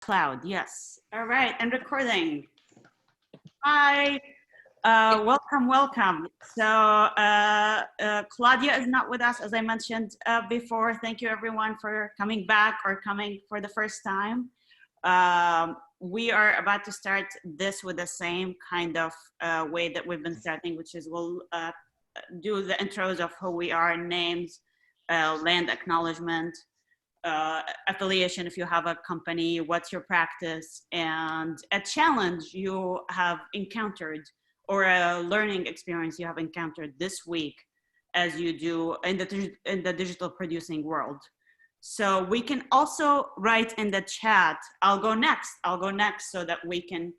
Cloud, yes. All right, and recording. Hi, welcome. So Claudia is not with us, as I mentioned before. Thank you everyone for coming back or coming for the first time. We are about to start this with the same kind of way that we've been starting, which is we'll do the intros of who we are, names, land acknowledgement, affiliation if you have a company, what's your practice, and a challenge you have encountered or a learning experience you have encountered this week as you do in the digital producing world. So we can also write in the chat, I'll go next so that we can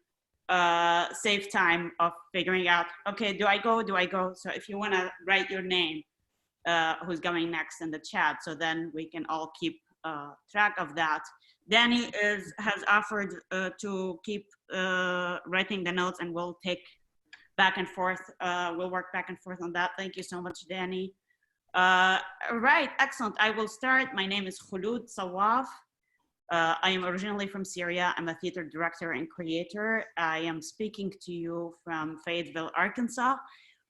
save time of figuring out, okay, do I go? So if you wanna write your name, who's going next in the chat, so then we can all keep track of that. Danny has offered to keep writing the notes, and we'll take back and forth. We'll work back and forth on that. Thank you so much, Danny. Right, excellent. I will start. My name is Kholoud Sawaf. I am originally from Syria. I'm a theater director and creator. I am speaking to you from Fayetteville, Arkansas,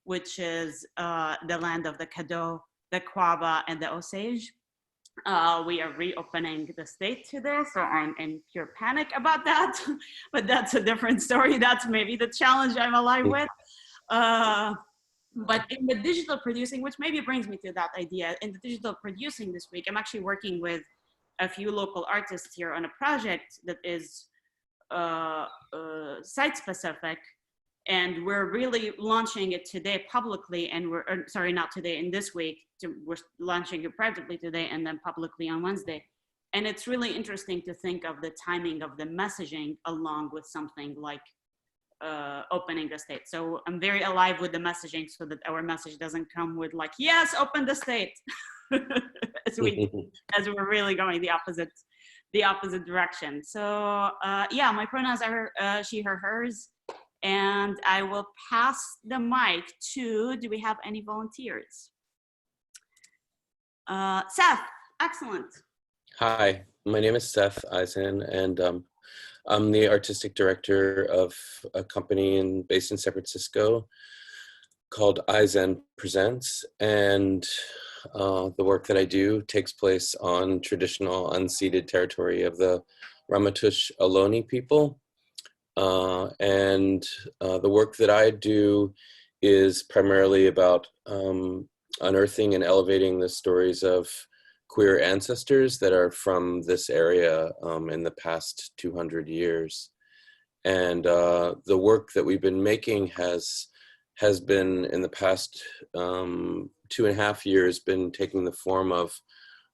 which is the land of the Caddo, the Quaba, and the Osage. We are reopening the state today, so I'm in pure panic about that, but that's a different story. That's maybe the challenge I'm alive with. But in the digital producing, which maybe brings me to that idea, in the digital producing this week, I'm actually working with a few local artists here on a project that is site specific. And we're really launching it today publicly, and sorry, not today, in this week. We're launching it privately today and then publicly on Wednesday. And it's really interesting to think of the timing of the messaging along with something like opening the state. So I'm very alive with the messaging so that our message doesn't come with like, yes, open the state, as we're really going the opposite direction. So yeah, my pronouns are she, her, hers. And I will pass the mic to, do we have any volunteers? Seth, excellent. Hi, my name is Seth Eisen, and I'm the artistic director of a company based in San Francisco called Eisen Presents. And the work that I do takes place on traditional unceded territory of the Ramaytush Ohlone people. And the work that I do is primarily about unearthing and elevating the stories of queer ancestors that are from this area in the past 200 years. And the work that we've been making has been, in the past 2.5 years, been taking the form of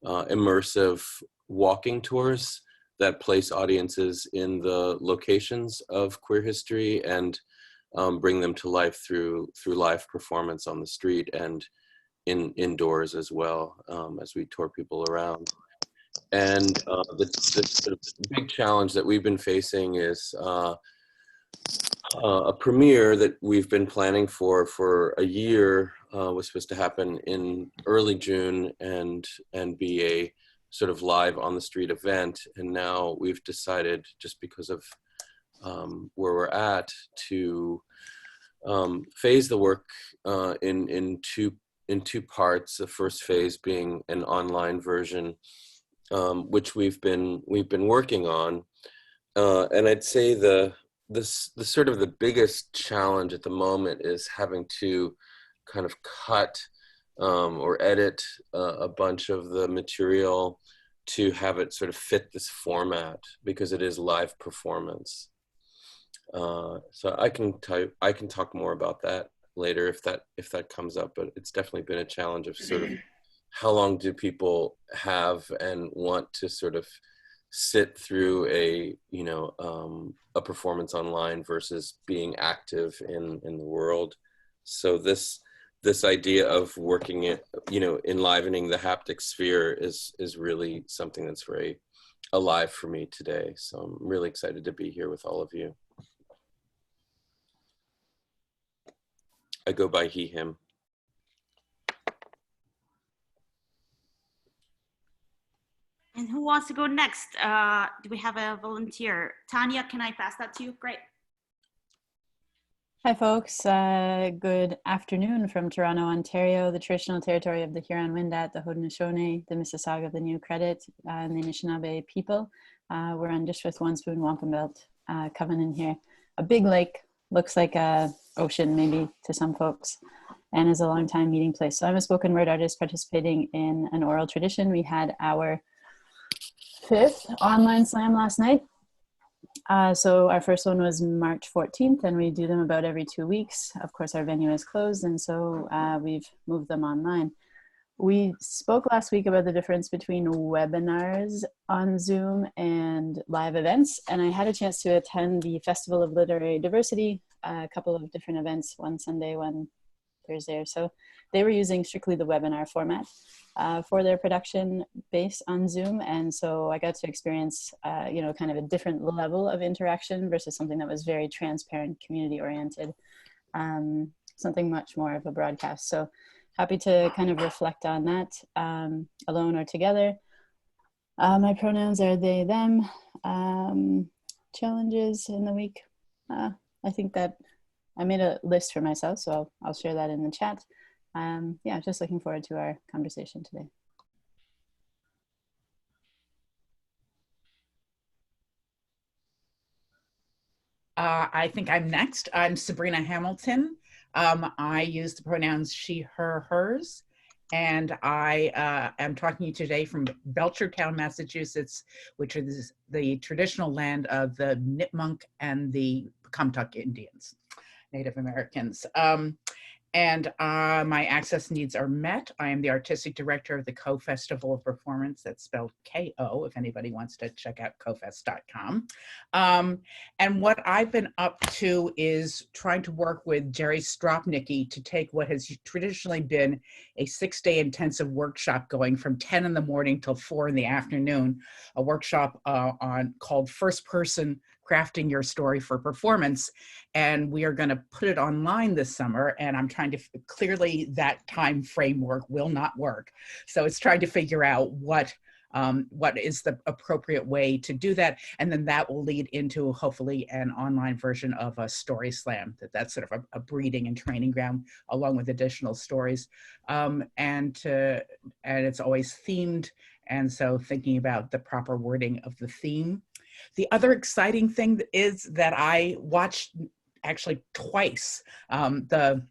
immersive walking tours that place audiences in the locations of queer history and bring them to life through live performance on the street and indoors as well, as we tour people around. And the sort of big challenge that we've been facing is a premiere that we've been planning for a year. Was supposed to happen in early June and be a sort of live on the street event, and now we've decided, just because of where we're at, to phase the work in two parts. The first phase being an online version, which we've been working on, and I'd say the sort of the biggest challenge at the moment is having to kind of cut or edit a bunch of the material to have it sort of fit this format, because it is live performance. So I can talk more about that later if that comes up, but it's definitely been a challenge of sort of how long do people have and want to sort of sit through a performance online versus being active in the world. So this idea of working it, enlivening the haptic sphere is really something that's very alive for me today. So I'm really excited to be here with all of you. I go by he, him. And who wants to go next? Do we have a volunteer? Tanya, can I pass that to you? Great. Hi, folks. Good afternoon from Toronto, Ontario, the traditional territory of the Huron-Wendat, the Haudenosaunee, the Mississauga, the New Credit, and the Anishinaabe people. We're on Dish with One Spoon Wampum Belt Covenant here. A big lake, looks like a ocean maybe to some folks, and is a long time meeting place. So I'm a spoken word artist participating in an oral tradition. We had our 5th online slam last night. So our first one was March 14th, and we do them about every 2 weeks. Of course, our venue is closed, and so we've moved them online. We spoke last week about the difference between webinars on Zoom and live events, and I had a chance to attend the Festival of Literary Diversity, a couple of different events, one Sunday, one Thursday or so. They were using strictly the webinar format for their production based on Zoom. And so I got to experience, you know, kind of a different level of interaction versus something that was very transparent, community oriented, something much more of a broadcast. So happy to kind of reflect on that, alone or together. My pronouns are they, them. Challenges in the week. I think that I made a list for myself, so I'll share that in the chat. Yeah, just looking forward to our conversation today. I think I'm next. I'm Sabrina Hamilton. I use the pronouns she, her, hers, and I am talking to you today from Belchertown, Massachusetts, which is the traditional land of the Nipmuc and the Pecumtuck Indians, Native Americans. And my access needs are met. I am the artistic director of the Co-Festival of Performance, that's spelled K-O, if anybody wants to check out cofest.com. And what I've been up to is trying to work with Jerry Stropnicki to take what has traditionally been a 6-day intensive workshop going from 10 in the morning till 4 in the afternoon, a workshop called First Person Crafting Your Story for Performance. And we are going to put it online this summer, and I'm trying to clearly that time framework will not work. So it's trying to figure out what is the appropriate way to do that, and then that will lead into hopefully an online version of a story slam. That's sort of a breeding and training ground along with additional stories, and it's always themed. And so thinking about the proper wording of the theme. The other exciting thing is that I watched actually twice the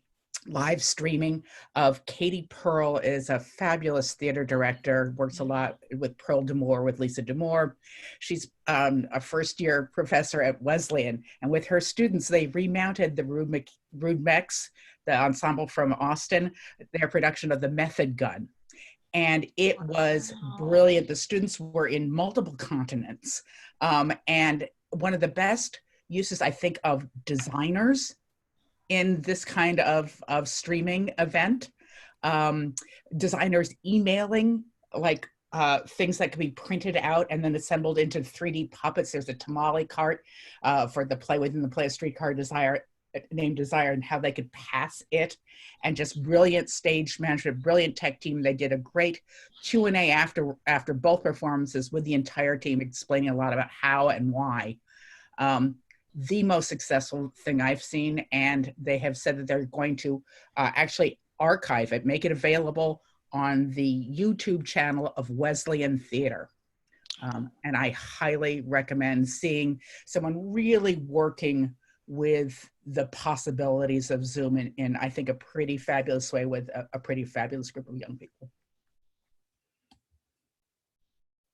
live streaming of Katy Pearl. Is a fabulous theater director, works a lot with Pearl D'Amour, with Lisa D'Amour. She's a first-year professor at Wesleyan, and with her students, they remounted the Rudmecks, the ensemble from Austin, their production of The Method Gun. And it was brilliant. The students were in multiple continents. And one of the best uses, I think, of designers in this kind of streaming event. Designers emailing like things that could be printed out and then assembled into 3D puppets. There's a tamale cart for the play within the play of Streetcar Desire, named Desire, and how they could pass it, and just brilliant stage management, brilliant tech team. They did a great Q&A after both performances with the entire team, explaining a lot about how and why. The most successful thing I've seen, and they have said that they're going to actually archive it, make it available on the YouTube channel of Wesleyan Theater. And I highly recommend seeing someone really working with the possibilities of Zoom in I think, a pretty fabulous way with a pretty fabulous group of young people.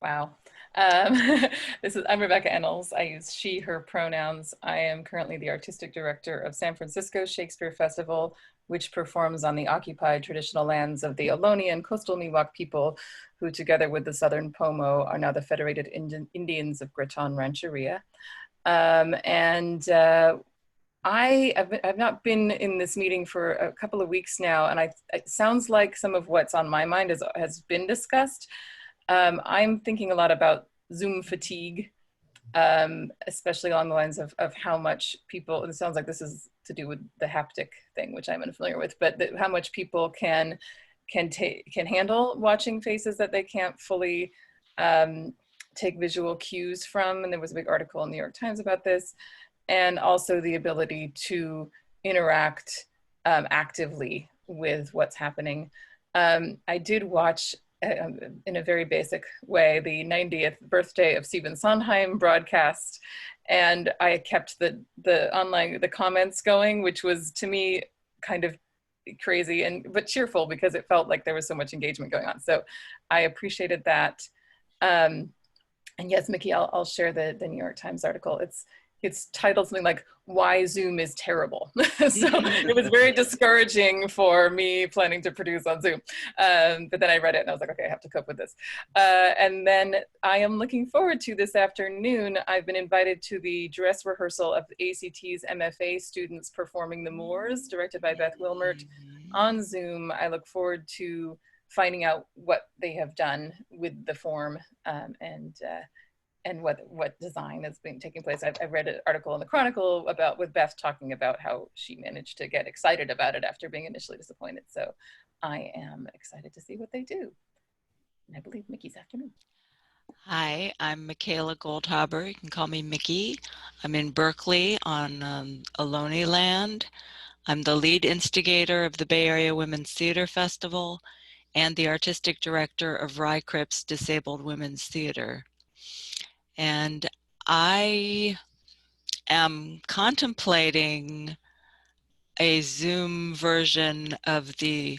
Wow. I'm Rebecca Ennels. I use she, her pronouns. I am currently the artistic director of San Francisco Shakespeare Festival, which performs on the occupied traditional lands of the Ohlone and coastal Miwok people, who together with the Southern Pomo are now the Federated Indians of Graton Rancheria. I've not been in this meeting for a couple of weeks now, and it sounds like some of what's on my mind has been discussed. I'm thinking a lot about Zoom fatigue, especially along the lines of how much people, it sounds like this is to do with the haptic thing, which I'm unfamiliar with, but how much people can handle watching faces that they can't fully take visual cues from, and there was a big article in the New York Times about this, and also the ability to interact actively with what's happening. I did watch, in a very basic way, the 90th birthday of Stephen Sondheim broadcast, and I kept the comments going, which was to me kind of crazy but cheerful, because it felt like there was so much engagement going on. So I appreciated that. And yes, Mickey, I'll share the New York Times article. It's titled something like "Why Zoom is Terrible." So it was very discouraging for me planning to produce on Zoom. But then I read it and I was like, okay, I have to cope with this. And then I am looking forward to this afternoon. I've been invited to the dress rehearsal of the ACT's MFA students performing The Moors, directed by Beth Wilmert, on Zoom. I look forward to finding out what they have done with the form and what design has been taking place. I've read an article in the Chronicle with Beth talking about how she managed to get excited about it after being initially disappointed. So I am excited to see what they do. And I believe Mickey's afternoon. Hi, I'm Michaela Goldhaber. You can call me Mickey. I'm in Berkeley on Ohlone land. I'm the lead instigator of the Bay Area Women's Theater Festival and the artistic director of Rye Cripps Disabled Women's Theater. And I am contemplating a Zoom version of the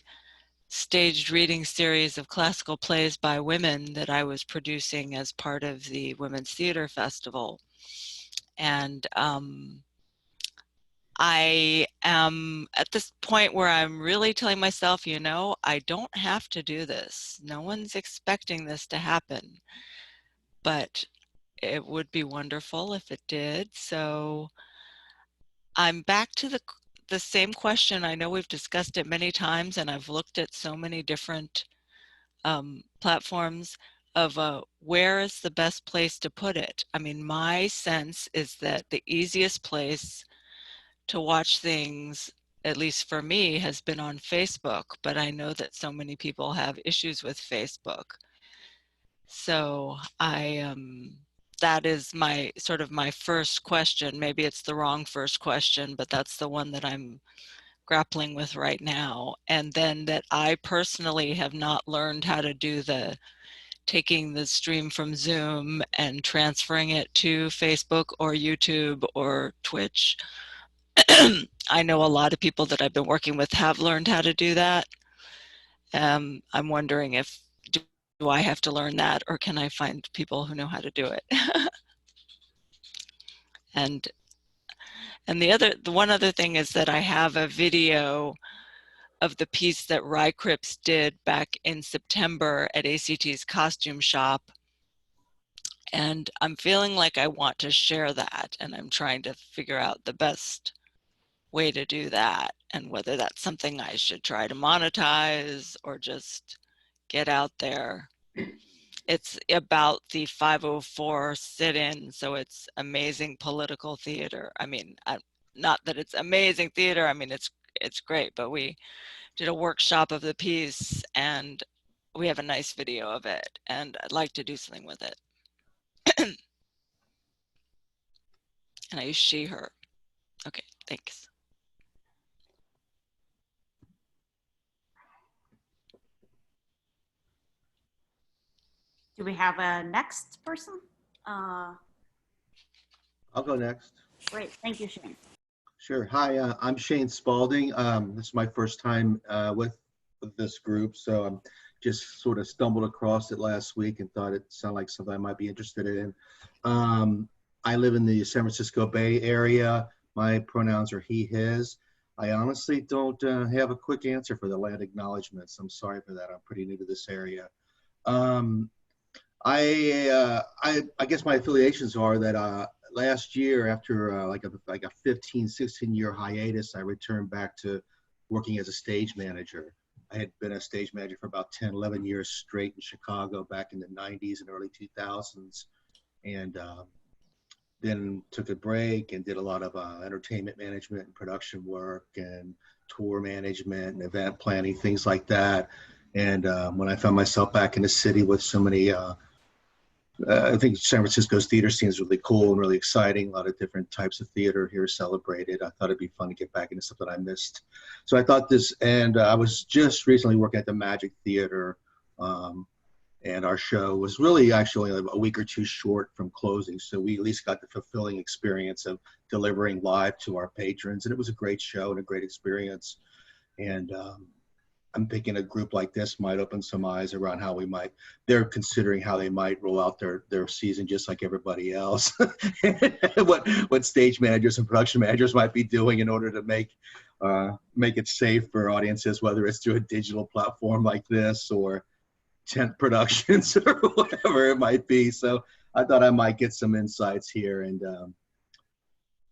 staged reading series of classical plays by women that I was producing as part of the Women's Theater Festival. And I am at this point where I'm really telling myself, you know, I don't have to do this. No one's expecting this to happen, but it would be wonderful if it did. So I'm back to the same question. I know we've discussed it many times, and I've looked at so many different platforms of where is the best place to put it. I mean, my sense is that the easiest place to watch things, at least for me, has been on Facebook, but I know that so many people have issues with Facebook. So that is my first question. Maybe it's the wrong first question, but that's the one that I'm grappling with right now. And then that I personally have not learned how to do taking the stream from Zoom and transferring it to Facebook or YouTube or Twitch. I know a lot of people that I've been working with have learned how to do that. I'm wondering if, do I have to learn that, or can I find people who know how to do it? And the one other thing is that I have a video of the piece that Rye Cripps did back in September at ACT's costume shop. And I'm feeling like I want to share that, and I'm trying to figure out the best way to do that, and whether that's something I should try to monetize or just get out there. It's about the 504 sit-in, so it's amazing political theater. I mean, not that it's amazing theater, I mean, it's great, but we did a workshop of the piece and we have a nice video of it, and I'd like to do something with it. And I use she, her. Okay, thanks. Do we have a next person? I'll go next. Great, thank you, Shane. Sure. Hi, I'm Shane Spalding. This is my first time with this group, so I'm just sort of stumbled across it last week and thought it sounded like something I might be interested in. I live in the San Francisco Bay Area. My pronouns are he, his. I honestly don't have a quick answer for the land acknowledgements. I'm sorry for that. I'm pretty new to this area. I guess my affiliations are that last year, after like a 15, 16-year hiatus, I returned back to working as a stage manager. I had been a stage manager for about 10, 11 years straight in Chicago back in the 90s and early 2000s. And then took a break and did a lot of entertainment management and production work and tour management and event planning, things like that. And when I found myself back in the city with so many I think San Francisco's theater scene is really cool and really exciting. A lot of different types of theater here celebrated. I thought it'd be fun to get back into something I missed. So I thought this, and I was just recently working at the Magic Theater, and our show was really actually only a week or two short from closing. So we at least got the fulfilling experience of delivering live to our patrons. And it was a great show and a great experience. And I'm thinking a group like this might open some eyes around how they're considering how they might roll out their season just like everybody else. what stage managers and production managers might be doing in order to make it safe for audiences, whether it's through a digital platform like this or tent productions or whatever it might be. So I thought I might get some insights here. And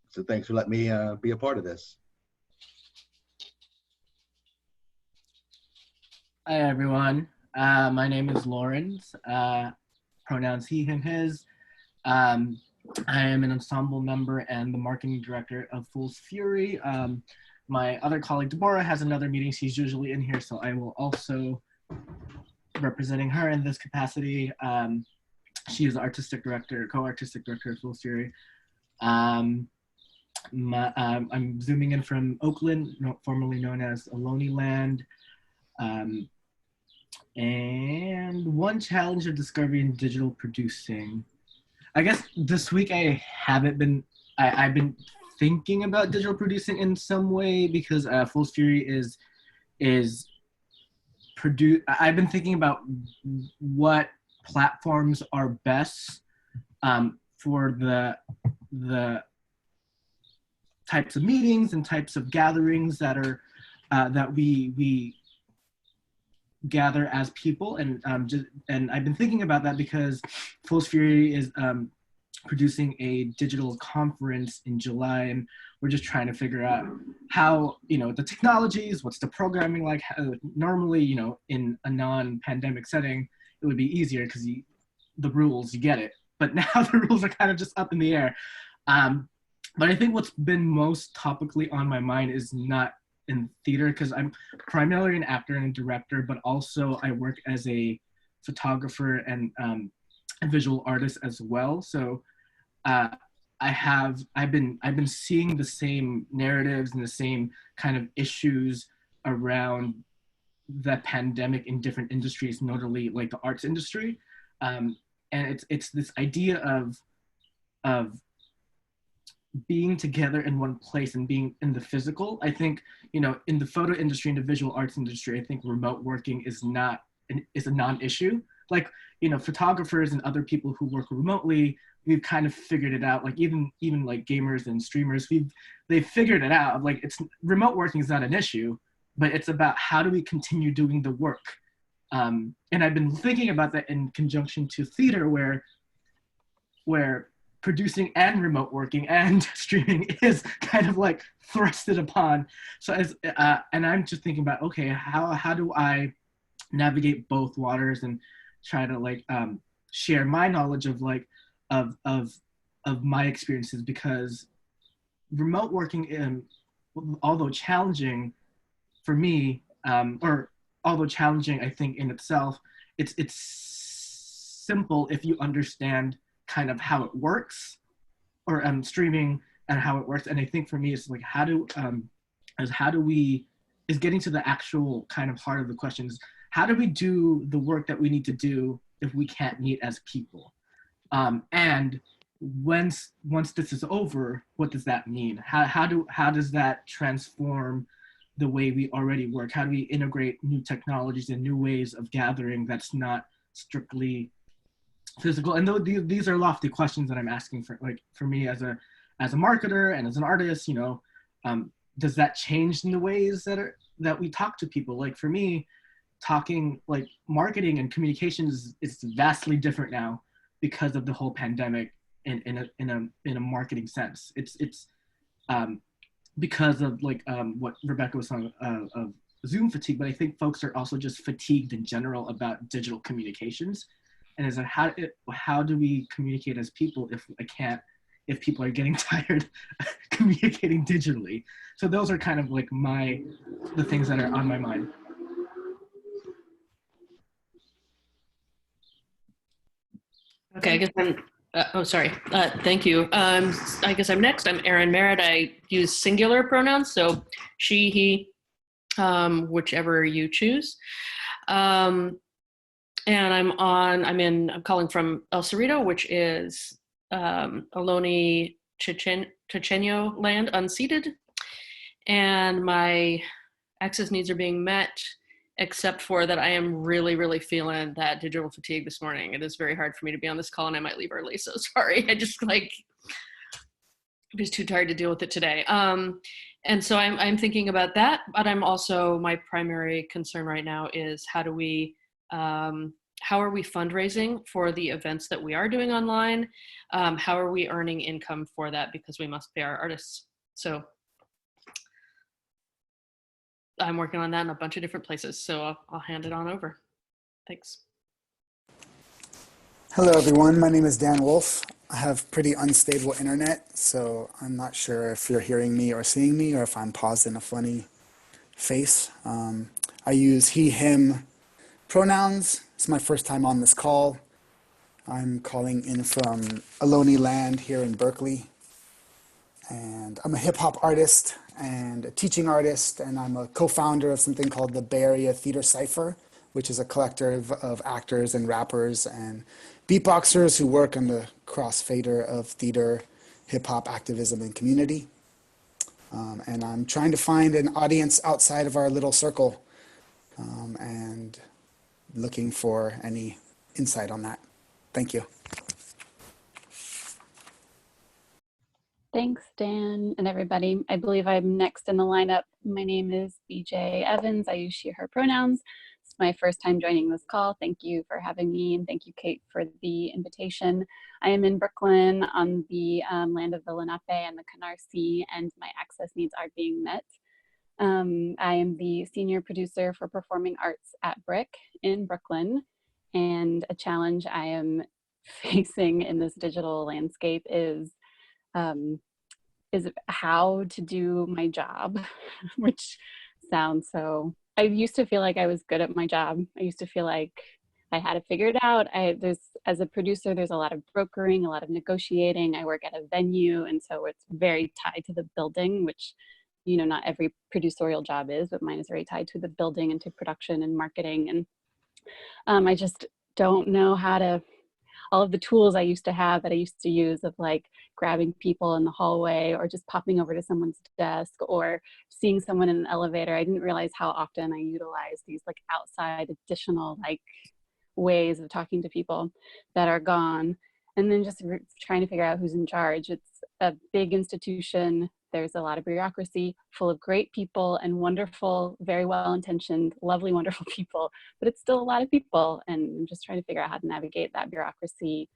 so thanks for letting me be a part of this. Hi, everyone. My name is Lawrence, pronouns he, him, his. I am an ensemble member and the marketing director of Fool's Fury. My other colleague, Deborah, has another meeting. She's usually in here, so I will also representing her in this capacity. She is the artistic director, co-artistic director of Fool's Fury. I'm zooming in from Oakland, formerly known as Ohlone Land. And one challenge of discovery in digital producing. I guess this week I've been thinking about digital producing in some way because Fool's Fury is I've been thinking about what platforms are best for the types of meetings and types of gatherings that are that we gather as people, and I've been thinking about that because Fool's Fury is producing a digital conference in July, and we're just trying to figure out how, the technologies, what's the programming like. Normally, in a non-pandemic setting, it would be easier because the rules, you get it. But now the rules are kind of just up in the air. But I think what's been most topically on my mind is not in theater, because I'm primarily an actor and a director, but also I work as a photographer and a visual artist as well. So I've been seeing the same narratives and the same kind of issues around the pandemic in different industries, notably like the arts industry. And it's this idea of being together in one place and being in the physical. I think, in the photo industry and the visual arts industry, I think remote working is a non-issue. Like, photographers and other people who work remotely, we've kind of figured it out. Like even like gamers and streamers, they've figured it out. Like, remote working is not an issue, but it's about how do we continue doing the work. And I've been thinking about that in conjunction to theater, where producing and remote working and streaming is kind of like thrusted upon. So and I'm just thinking about, okay, how do I navigate both waters and try to share my knowledge of my experiences, because remote working, although challenging for me, or although challenging I think in itself, it's simple if you understand kind of how it works, or streaming and how it works. And I think for me, it's like is getting to the actual kind of heart of the questions. How do we do the work that we need to do if we can't meet as people? And once this is over, what does that mean? How does that transform the way we already work? How do we integrate new technologies and new ways of gathering that's not strictly physical? And these are lofty questions that I'm asking for me as a marketer and as an artist. Does that change in the ways that we talk to people? Like for me, talking like marketing and communications is vastly different now because of the whole pandemic in a marketing sense. It's because of what Rebecca was saying of Zoom fatigue, but I think folks are also just fatigued in general about digital communications. And is how do we communicate as people if people are getting tired communicating digitally? So those are kind of like the things that are on my mind. Okay, I guess I'm, oh, sorry. Thank you. I guess I'm next. I'm Erin Merritt. I use singular pronouns, so she, he, whichever you choose. And I'm calling from El Cerrito, which is Ohlone Chochenyo land, unceded. And my access needs are being met, except for that I am really, really feeling that digital fatigue this morning. It is very hard for me to be on this call and I might leave early, so sorry. I'm just too tired to deal with it today. And so I'm thinking about that, but I'm also, my primary concern right now is how are we fundraising for the events that we are doing online? How are we earning income for that, because we must pay our artists? So I'm working on that in a bunch of different places, so I'll hand it on over. Thanks. Hello, everyone. My name is Dan Wolfe. I have pretty unstable internet, so I'm not sure if you're hearing me or seeing me, or if I'm paused in a funny face. I use he, him pronouns. It's my first time on this call. I'm calling in from Ohlone land here in Berkeley. And I'm a hip hop artist and a teaching artist, and I'm a co-founder of something called the Bay Area Theater Cipher, which is a collective of actors and rappers and beatboxers who work on the crossfader of theater, hip hop activism, and community. And I'm trying to find an audience outside of our little circle and looking for any insight on that. Thank you. Thanks, Dan, and everybody. I believe I'm next in the lineup. My name is BJ Evans. I use she, her pronouns. It's my first time joining this call. Thank you for having me, and thank you, Kate, for the invitation. I am in Brooklyn on the land of the Lenape and the Canarsie, and my access needs are being met. I am the senior producer for performing arts at Brick in Brooklyn, and a challenge I am facing in this digital landscape is how to do my job, which sounds so, I used to feel like I was good at my job. I used to feel like I had it figured out. As a producer, there's a lot of brokering, a lot of negotiating. I work at a venue, and so it's very tied to the building, which, you know, not every producerial job is, but mine is very tied to the building and to production and marketing. And I just don't know how to, all of the tools I used to have that I used to use of like grabbing people in the hallway or just popping over to someone's desk or seeing someone in an elevator. I didn't realize how often I utilize these like outside additional like ways of talking to people that are gone. And then just trying to figure out who's in charge. It's a big institution. There's a lot of bureaucracy full of great people and wonderful, very well-intentioned, lovely, wonderful people, but it's still a lot of people. And I'm just trying to figure out how to navigate that bureaucracy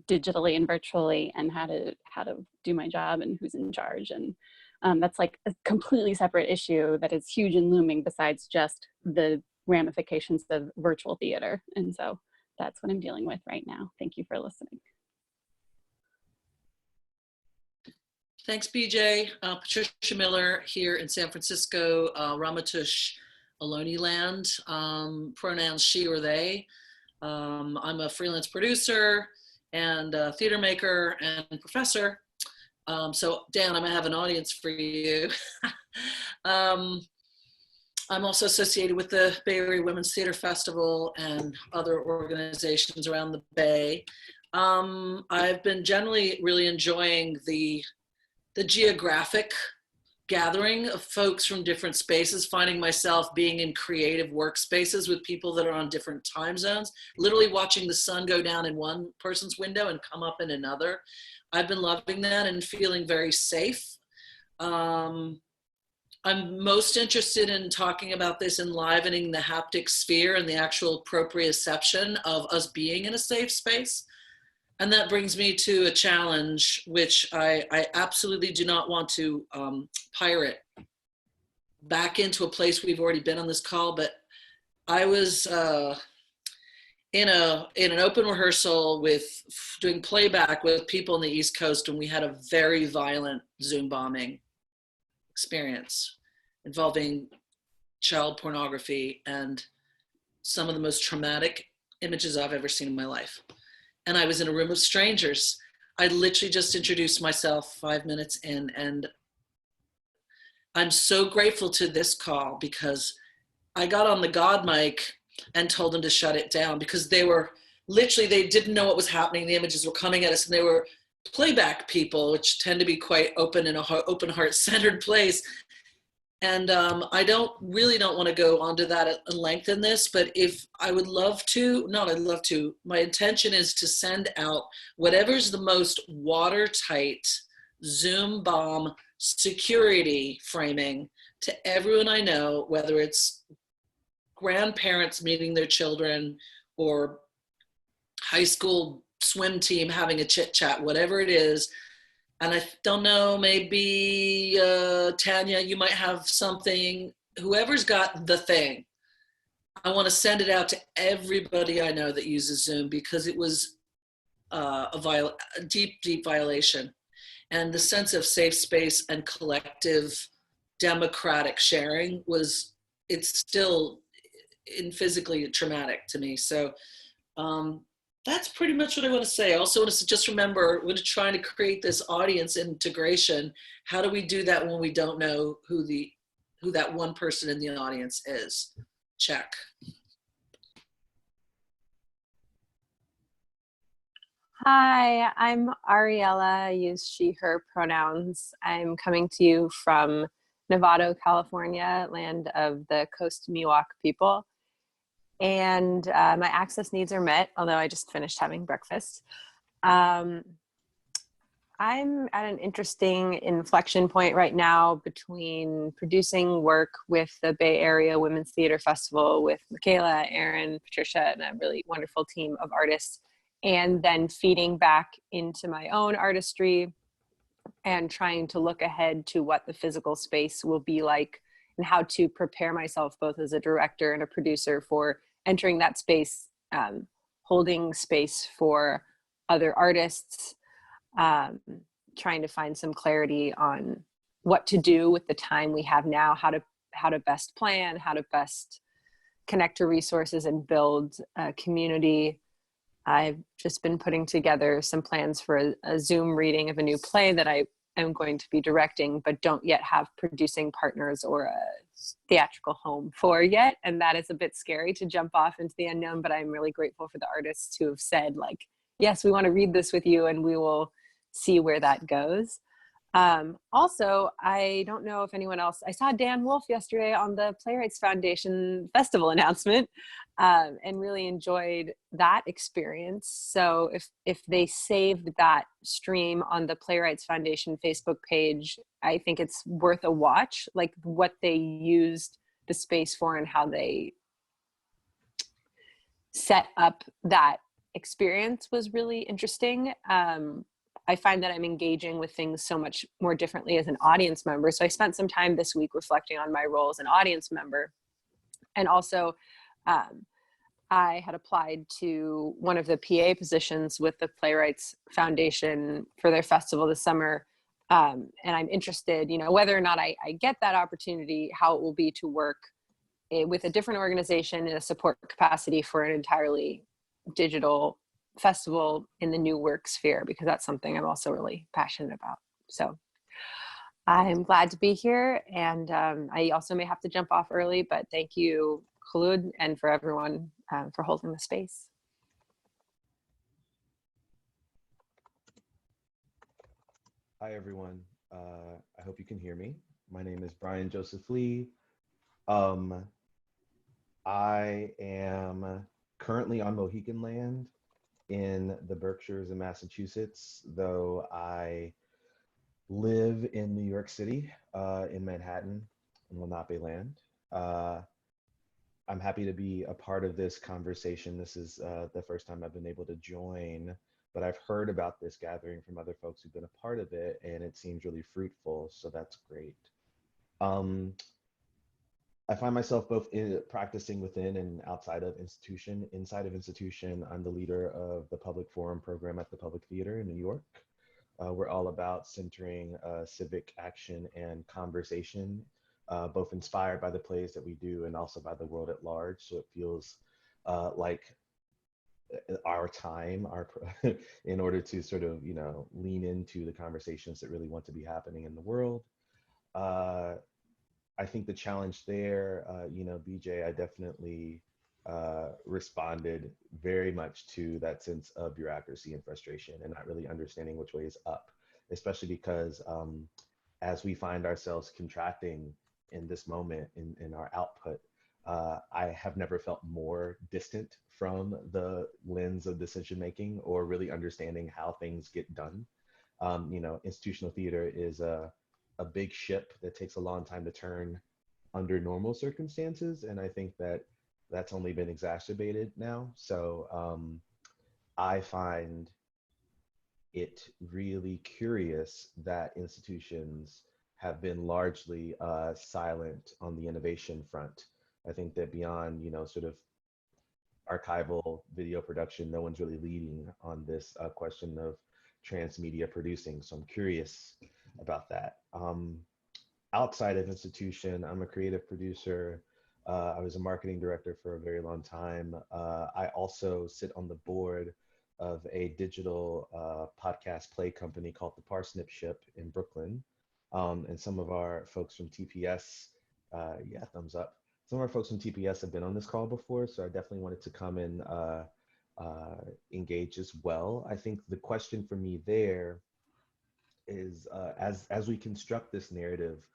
digitally and virtually, and how to do my job and who's in charge. And that's like a completely separate issue that is huge and looming besides just the ramifications of virtual theater. And so that's what I'm dealing with right now. Thank you for listening. Thanks, BJ. Patricia Miller here in San Francisco, Ramaytush Ohlone land, pronouns she or they. I'm a freelance producer and a theater maker and professor. So Dan, I'm gonna have an audience for you. I'm also associated with the Bay Area Women's Theater Festival and other organizations around the Bay. I've been generally really enjoying the geographic gathering of folks from different spaces, finding myself being in creative workspaces with people that are on different time zones, literally watching the sun go down in one person's window and come up in another. I've been loving that and feeling very safe. I'm most interested in talking about this, enlivening the haptic sphere and the actual proprioception of us being in a safe space. And that brings me to a challenge, which I absolutely do not want to pirate back into a place we've already been on this call, but I was in an open rehearsal with doing playback with people on the East Coast, and we had a very violent Zoom bombing experience involving child pornography and some of the most traumatic images I've ever seen in my life. and I was in a room of strangers. I literally just introduced myself 5 minutes in, and I'm so grateful to this call because I got on the God mic and told them to shut it down because they were literally, they didn't know what was happening. The images were coming at us, and they were playback people, which tend to be quite open in a open heart-centered place. And I don't want to go onto that at length in this, but if I would love to, my intention is to send out whatever's the most watertight Zoom bomb security framing to everyone I know, whether it's grandparents meeting their children or high school swim team having a chit chat, whatever it is. And I don't know, maybe Tanya, you might have something, whoever's got the thing. I want to send it out to everybody I know that uses Zoom because it was a deep, deep violation. And the sense of safe space and collective democratic sharing it's still physically traumatic to me. So that's pretty much what I want to say. I also want to just remember, we're trying to create this audience integration. How do we do that when we don't know who that one person in the audience is? Check. Hi, I'm Ariella. I use she, her pronouns. I'm coming to you from Novato, California, land of the Coast Miwok people. And my access needs are met, although I just finished having breakfast. I'm at an interesting inflection point right now between producing work with the Bay Area Women's Theater Festival with Michaela, Aaron, Patricia, and a really wonderful team of artists, and then feeding back into my own artistry and trying to look ahead to what the physical space will be like and how to prepare myself both as a director and a producer for entering that space, holding space for other artists, trying to find some clarity on what to do with the time we have now, how to best plan, how to best connect to resources and build a community. I've just been putting together some plans for a Zoom reading of a new play that I am going to be directing, but don't yet have producing partners or a theatrical home for yet. And that is a bit scary to jump off into the unknown, but I'm really grateful for the artists who have said, like, yes, we want to read this with you and we will see where that goes. Also, I don't know if anyone else, I saw Dan Wolfe yesterday on the Playwrights Foundation festival announcement, and really enjoyed that experience. So if they saved that stream on the Playwrights Foundation Facebook page, I think it's worth a watch, like what they used the space for and how they set up that experience was really interesting. I find that I'm engaging with things so much more differently as an audience member. So I spent some time this week reflecting on my role as an audience member. And also, I had applied to one of the PA positions with the Playwrights Foundation for their festival this summer. And I'm interested, whether or not I get that opportunity, how it will be to work with a different organization in a support capacity for an entirely digital festival in the new work sphere, because that's something I'm also really passionate about. So I'm glad to be here, and I also may have to jump off early, but thank you, Kholoud, and for everyone for holding the space. Hi, everyone. I hope you can hear me. My name is Brian Joseph Lee. I am currently on Mohican land in the Berkshires in Massachusetts, though I live in New York City, in Manhattan, in Lenape land. I'm happy to be a part of this conversation. This is the first time I've been able to join, but I've heard about this gathering from other folks who've been a part of it, and it seems really fruitful, so that's great. I find myself both practicing within and outside of institution. Inside of institution, I'm the leader of the Public Forum program at the Public Theater in New York. We're all about centering civic action and conversation, both inspired by the plays that we do and also by the world at large. So it feels like our time, in order to sort of, you know, lean into the conversations that really want to be happening in the world. I think the challenge there, you know, BJ, I definitely responded very much to that sense of bureaucracy and frustration and not really understanding which way is up, especially because as we find ourselves contracting in this moment in our output, I have never felt more distant from the lens of decision making or really understanding how things get done. You know, institutional theater is a big ship that takes a long time to turn under normal circumstances, and I think that that's only been exacerbated now. So I find it really curious that institutions have been largely silent on the innovation front. I think that beyond, you know, sort of archival video production, no one's really leading on this question of transmedia producing. So I'm curious about that. Outside of institution, I'm a creative producer. I was a marketing director for a very long time. I also sit on the board of a digital podcast play company called The Parsnip Ship in Brooklyn. And some of our folks from TPS, yeah, thumbs up. Some of our folks from TPS have been on this call before, so I definitely wanted to come and engage as well. I think the question for me there is, as we construct this narrative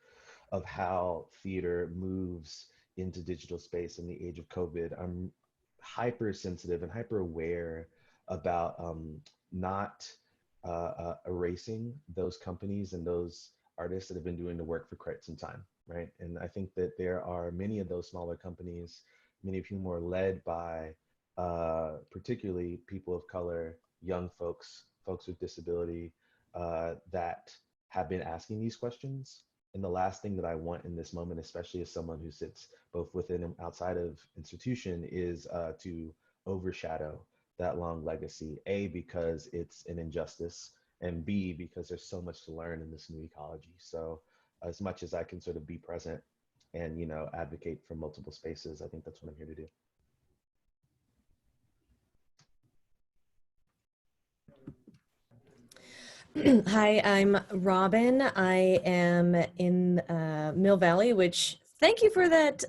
of how theater moves into digital space in the age of COVID, I'm hypersensitive and hyper aware about not erasing those companies and those artists that have been doing the work for quite some time, right? And I think that there are many of those smaller companies, many of whom are led by particularly people of color, young folks, folks with disability, that have been asking these questions. And the last thing that I want in this moment, especially as someone who sits both within and outside of institution, is to overshadow that long legacy, A, because it's an injustice, and B, because there's so much to learn in this new ecology. So as much as I can sort of be present and, you know, advocate for multiple spaces, I think that's what I'm here to do. Hi, I'm Robin. I am in Mill Valley, which, thank you for that,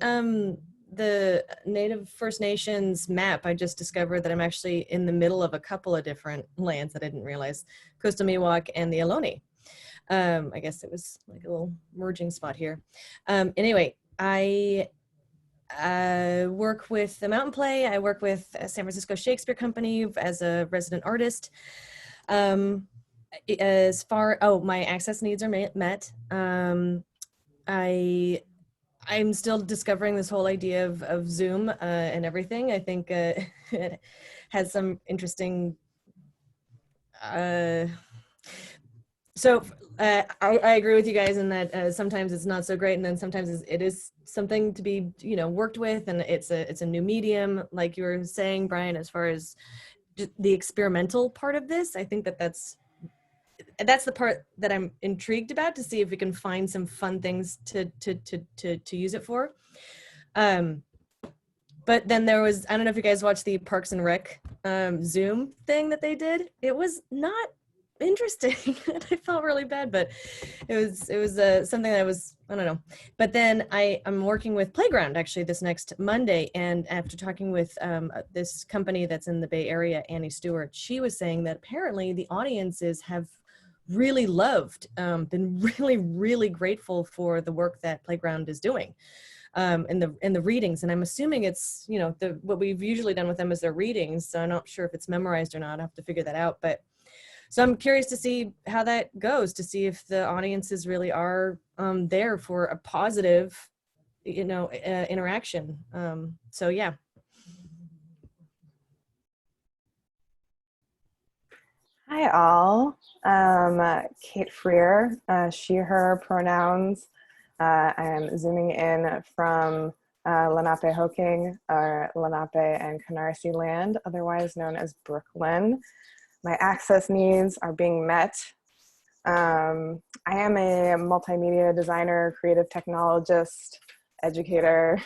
the Native First Nations map. I just discovered that I'm actually in the middle of a couple of different lands that I didn't realize, Coastal Miwok and the Ohlone. I guess it was like a little merging spot here. Anyway, I work with the Mountain Play. I work with San Francisco Shakespeare Company as a resident artist. As far, my access needs are met. I'm still discovering this whole idea of Zoom and everything. I think it has some interesting, so I agree with you guys in that sometimes it's not so great, and then sometimes it is something to be, you know, worked with, and it's a new medium, like you were saying, Brian, as far as the experimental part of this. I think that's the part that I'm intrigued about, to see if we can find some fun things to use it for. But then there was, I don't know if you guys watched the Parks and Rec Zoom thing that they did. It was not interesting. I felt really bad, but it was something that I don't know. But then I'm working with Playground actually this next Monday, and after talking with this company that's in the Bay Area, Annie Stewart, she was saying that apparently the audiences have really loved, been really grateful for the work that Playground is doing in the readings. And I'm assuming it's, you know, what we've usually done with them is their readings, so I'm not sure if it's memorized or not. I have to figure that out. But so I'm curious to see how that goes, to see if the audiences really are there for a positive, you know, interaction. So yeah. Hi all, Kate Freer, she, her pronouns. I am zooming in from Lenape-Hoking, or Lenape and Canarsie land, otherwise known as Brooklyn. My access needs are being met. I am a multimedia designer, creative technologist, educator.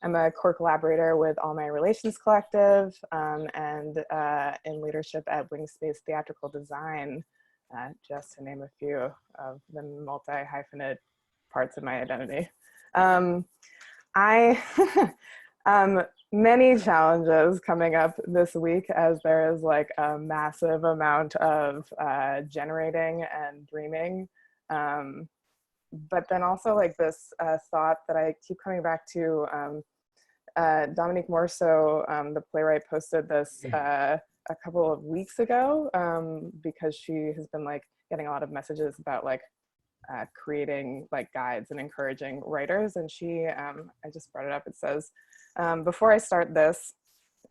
I'm a core collaborator with All My Relations Collective and in leadership at Wingspace Theatrical Design, just to name a few of the multi-hyphenate parts of my identity. Many challenges coming up this week as there is like a massive amount of generating and dreaming. But then also like this thought that I keep coming back to, Dominique Morceau, the playwright, posted this a couple of weeks ago because she has been like getting a lot of messages about like creating like guides and encouraging writers. And she, I just brought it up, it says, before I start this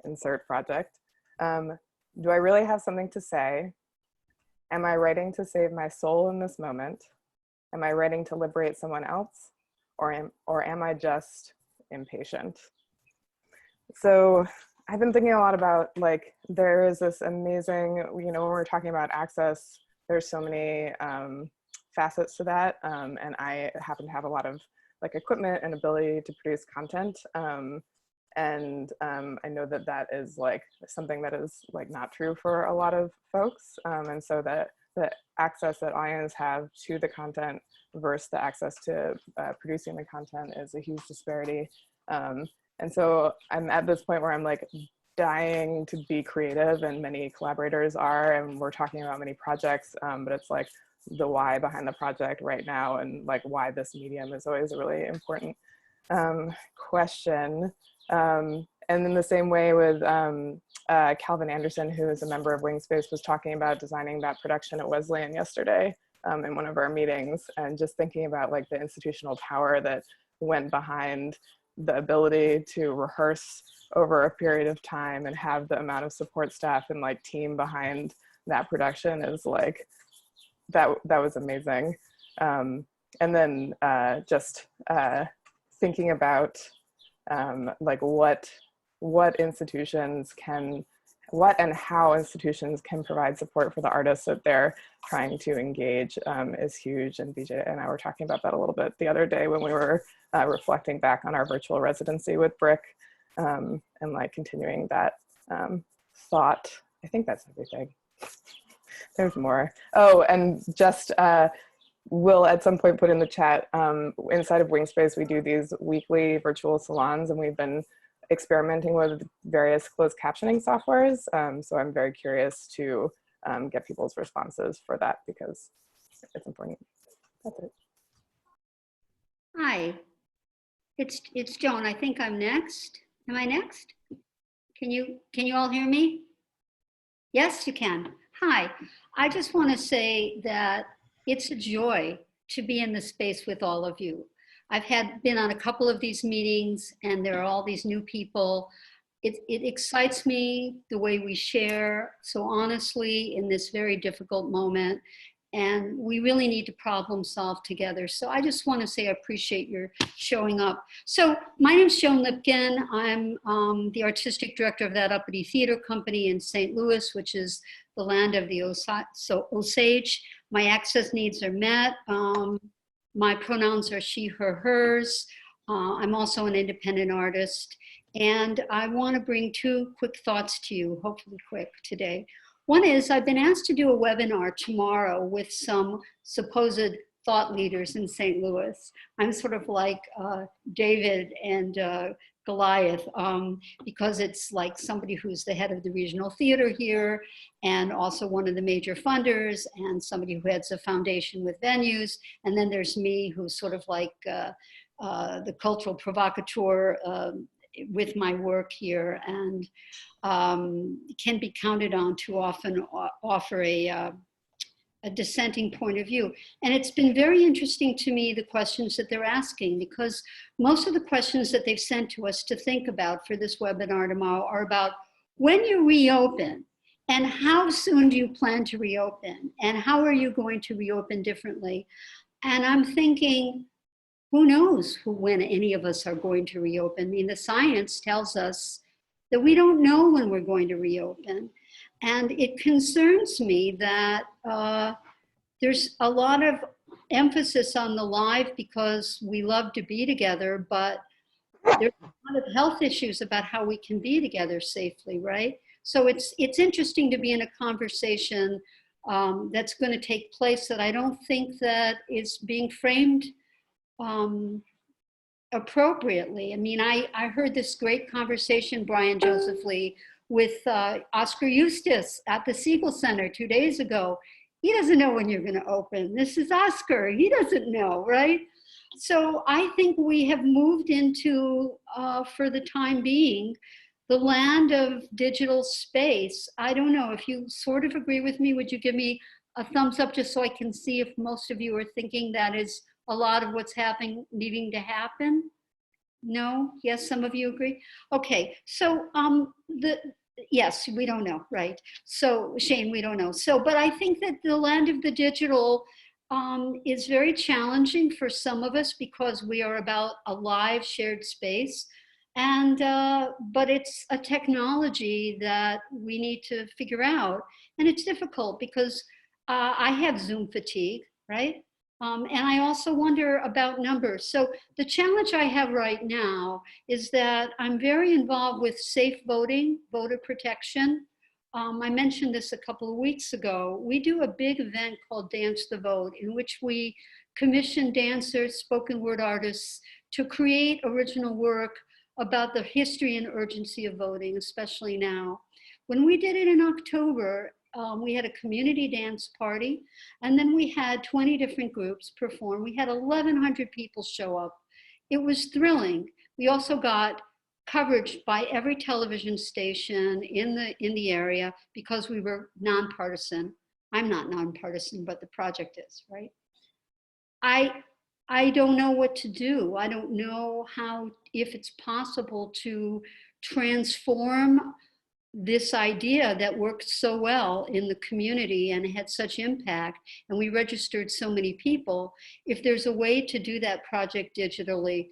insert project, do I really have something to say? Am I writing to save my soul in this moment? Am I writing to liberate someone else? Or am I just impatient? So I've been thinking a lot about like, there is this amazing, you know, when we're talking about access, there's so many facets to that. And I happen to have a lot of like equipment and ability to produce content. I know that that is like something that is like not true for a lot of folks. And so that the access that audiences have to the content versus the access to producing the content is a huge disparity. And so I'm at this point where I'm like dying to be creative, and many collaborators are, and we're talking about many projects, but it's like the why behind the project right now, and like why this medium is always a really important question. And in the same way with Calvin Anderson, who is a member of Wingspace, was talking about designing that production at Wesleyan yesterday in one of our meetings, and just thinking about like the institutional power that went behind the ability to rehearse over a period of time and have the amount of support staff and like team behind that production is like, that was amazing. And then just thinking about like what institutions can, what and how institutions can provide support for the artists that they're trying to engage is huge. And BJ and I were talking about that a little bit the other day when we were reflecting back on our virtual residency with Brick, and like continuing that thought. I think that's everything. There's more. Oh, and just we'll at some point put in the chat, inside of Wingspace, we do these weekly virtual salons, and we've been experimenting with various closed captioning softwares. So I'm very curious to get people's responses for that because it's important. That's it. Hi, it's Joan. I think I'm next. Am I next? Can you all hear me? Yes, you can. Hi, I just want to say that it's a joy to be in this space with all of you. I've been on a couple of these meetings, and there are all these new people. It excites me the way we share so honestly in this very difficult moment, and we really need to problem solve together. So I just want to say I appreciate your showing up. So my name's Joan Lipkin. I'm the artistic director of that Uppity Theater Company in St. Louis, which is the land of the Osage. My access needs are met. My pronouns are she, her, hers. I'm also an independent artist. And I want to bring two quick thoughts to you, hopefully quick today. One is I've been asked to do a webinar tomorrow with some supposed thought leaders in St. Louis. I'm sort of like David and Goliath, because it's like somebody who's the head of the regional theater here and also one of the major funders and somebody who heads a foundation with venues. And then there's me, who's sort of like the cultural provocateur with my work here, and can be counted on to often offer a dissenting point of view. And it's been very interesting to me, the questions that they're asking, because most of the questions that they've sent to us to think about for this webinar tomorrow are about when you reopen, and how soon do you plan to reopen, and how are you going to reopen differently? And I'm thinking, who knows when any of us are going to reopen? I mean, the science tells us that we don't know when we're going to reopen. And it concerns me that there's a lot of emphasis on the live because we love to be together, but there's a lot of health issues about how we can be together safely, right? So it's interesting to be in a conversation that's going to take place that I don't think that is being framed appropriately. I mean, I heard this great conversation, Brian Joseph Lee, with Oscar Eustace at the Siegel Center 2 days ago. He doesn't know when you're going to open. This is Oscar. He doesn't know, right? So I think we have moved into, for the time being, the land of digital space. I don't know if you sort of agree with me. Would you give me a thumbs up just so I can see if most of you are thinking that is a lot of what's happening, needing to happen? No? Yes, some of you agree? Okay, so yes, we don't know, right? So Shane, we don't know. So, but I think that the land of the digital is very challenging for some of us because we are about a live shared space. And, but it's a technology that we need to figure out. And it's difficult because I have Zoom fatigue, right? And I also wonder about numbers. So the challenge I have right now is that I'm very involved with safe voting, voter protection. I mentioned this a couple of weeks ago. We do a big event called Dance the Vote, in which we commission dancers, spoken word artists to create original work about the history and urgency of voting, especially now. When we did it in October, we had a community dance party, and then we had 20 different groups perform. We had 1,100 people show up. It was thrilling. We also got coverage by every television station in the area because we were nonpartisan. I'm not nonpartisan, but the project is, right? I don't know what to do. I don't know how, if it's possible to transform this idea that worked so well in the community and had such impact, and we registered so many people, if there's a way to do that project digitally.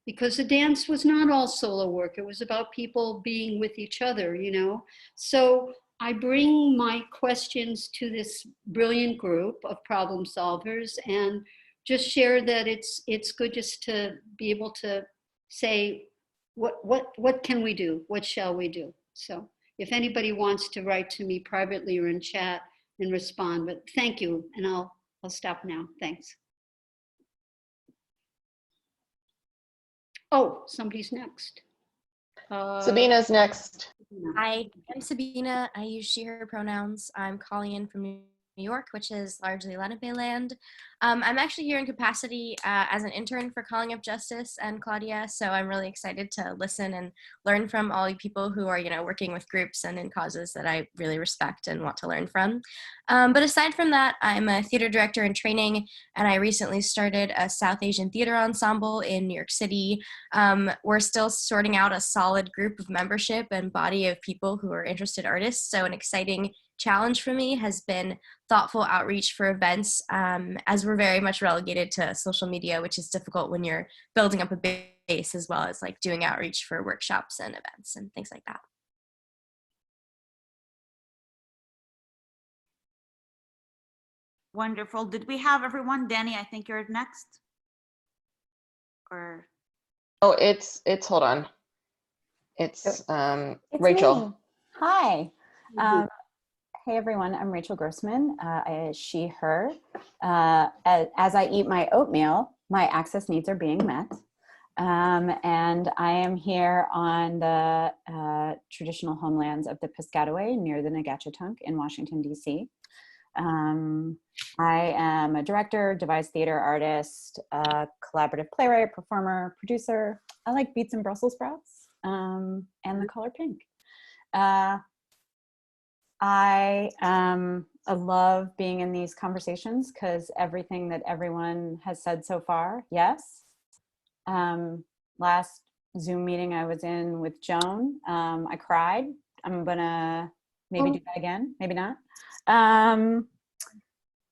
Because the dance was not all solo work. It was about people being with each other, you know? So I bring my questions to this brilliant group of problem solvers and just share that it's good just to be able to say, what can we do? What shall we do? So if anybody wants to write to me privately or in chat and respond, but thank you. And I'll stop now. Thanks. Oh, somebody's next. Sabina's next. Hi, I'm Sabina. I use she, her pronouns. I'm calling in from New York, which is largely Lenape land. I'm actually here in capacity as an intern for Calling Up Justice and Claudia, so I'm really excited to listen and learn from all you people who are, working with groups and in causes that I really respect and want to learn from. But aside from that, I'm a theater director in training, and I recently started a South Asian theater ensemble in New York City. We're still sorting out a solid group of membership and body of people who are interested artists, so an exciting challenge for me has been thoughtful outreach for events, as we're very much relegated to social media, which is difficult when you're building up a base, as well as like doing outreach for workshops and events and things like that. Wonderful. Did we have everyone? Danny, I think you're next. Or Oh, it's hold on. It's Rachel. Me. Hi. Hey everyone, I'm Rachel Grossman. I she, her. As I eat my oatmeal, my access needs are being met. And I am here on the traditional homelands of the Piscataway near the Nagachatunk in Washington, D.C. I am a director, devised theater artist, collaborative playwright, performer, producer. I like beets and Brussels sprouts and the color pink. I love being in these conversations because everything that everyone has said so far, yes. Last Zoom meeting I was in with Joan, I cried. I'm gonna maybe do that again, maybe not.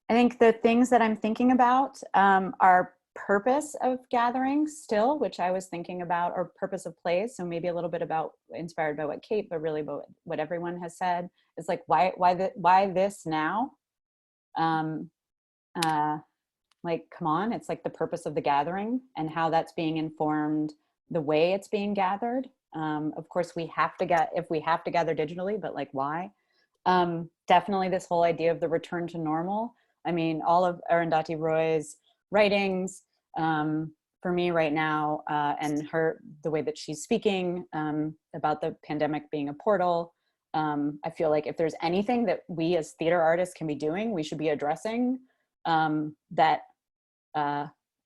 I think the things that I'm thinking about are purpose of gatherings still, which I was thinking about, or purpose of plays. So maybe a little bit about inspired by what Kate, but really about what everyone has said. It's like, why this now? Like, come on, it's like the purpose of the gathering and how that's being informed the way it's being gathered. Of course, if we have to gather digitally, but like why? Definitely this whole idea of the return to normal. I mean, all of Arundhati Roy's writings, for me right now, and the way that she's speaking about the pandemic being a portal, I feel like if there's anything that we as theater artists can be doing, we should be addressing that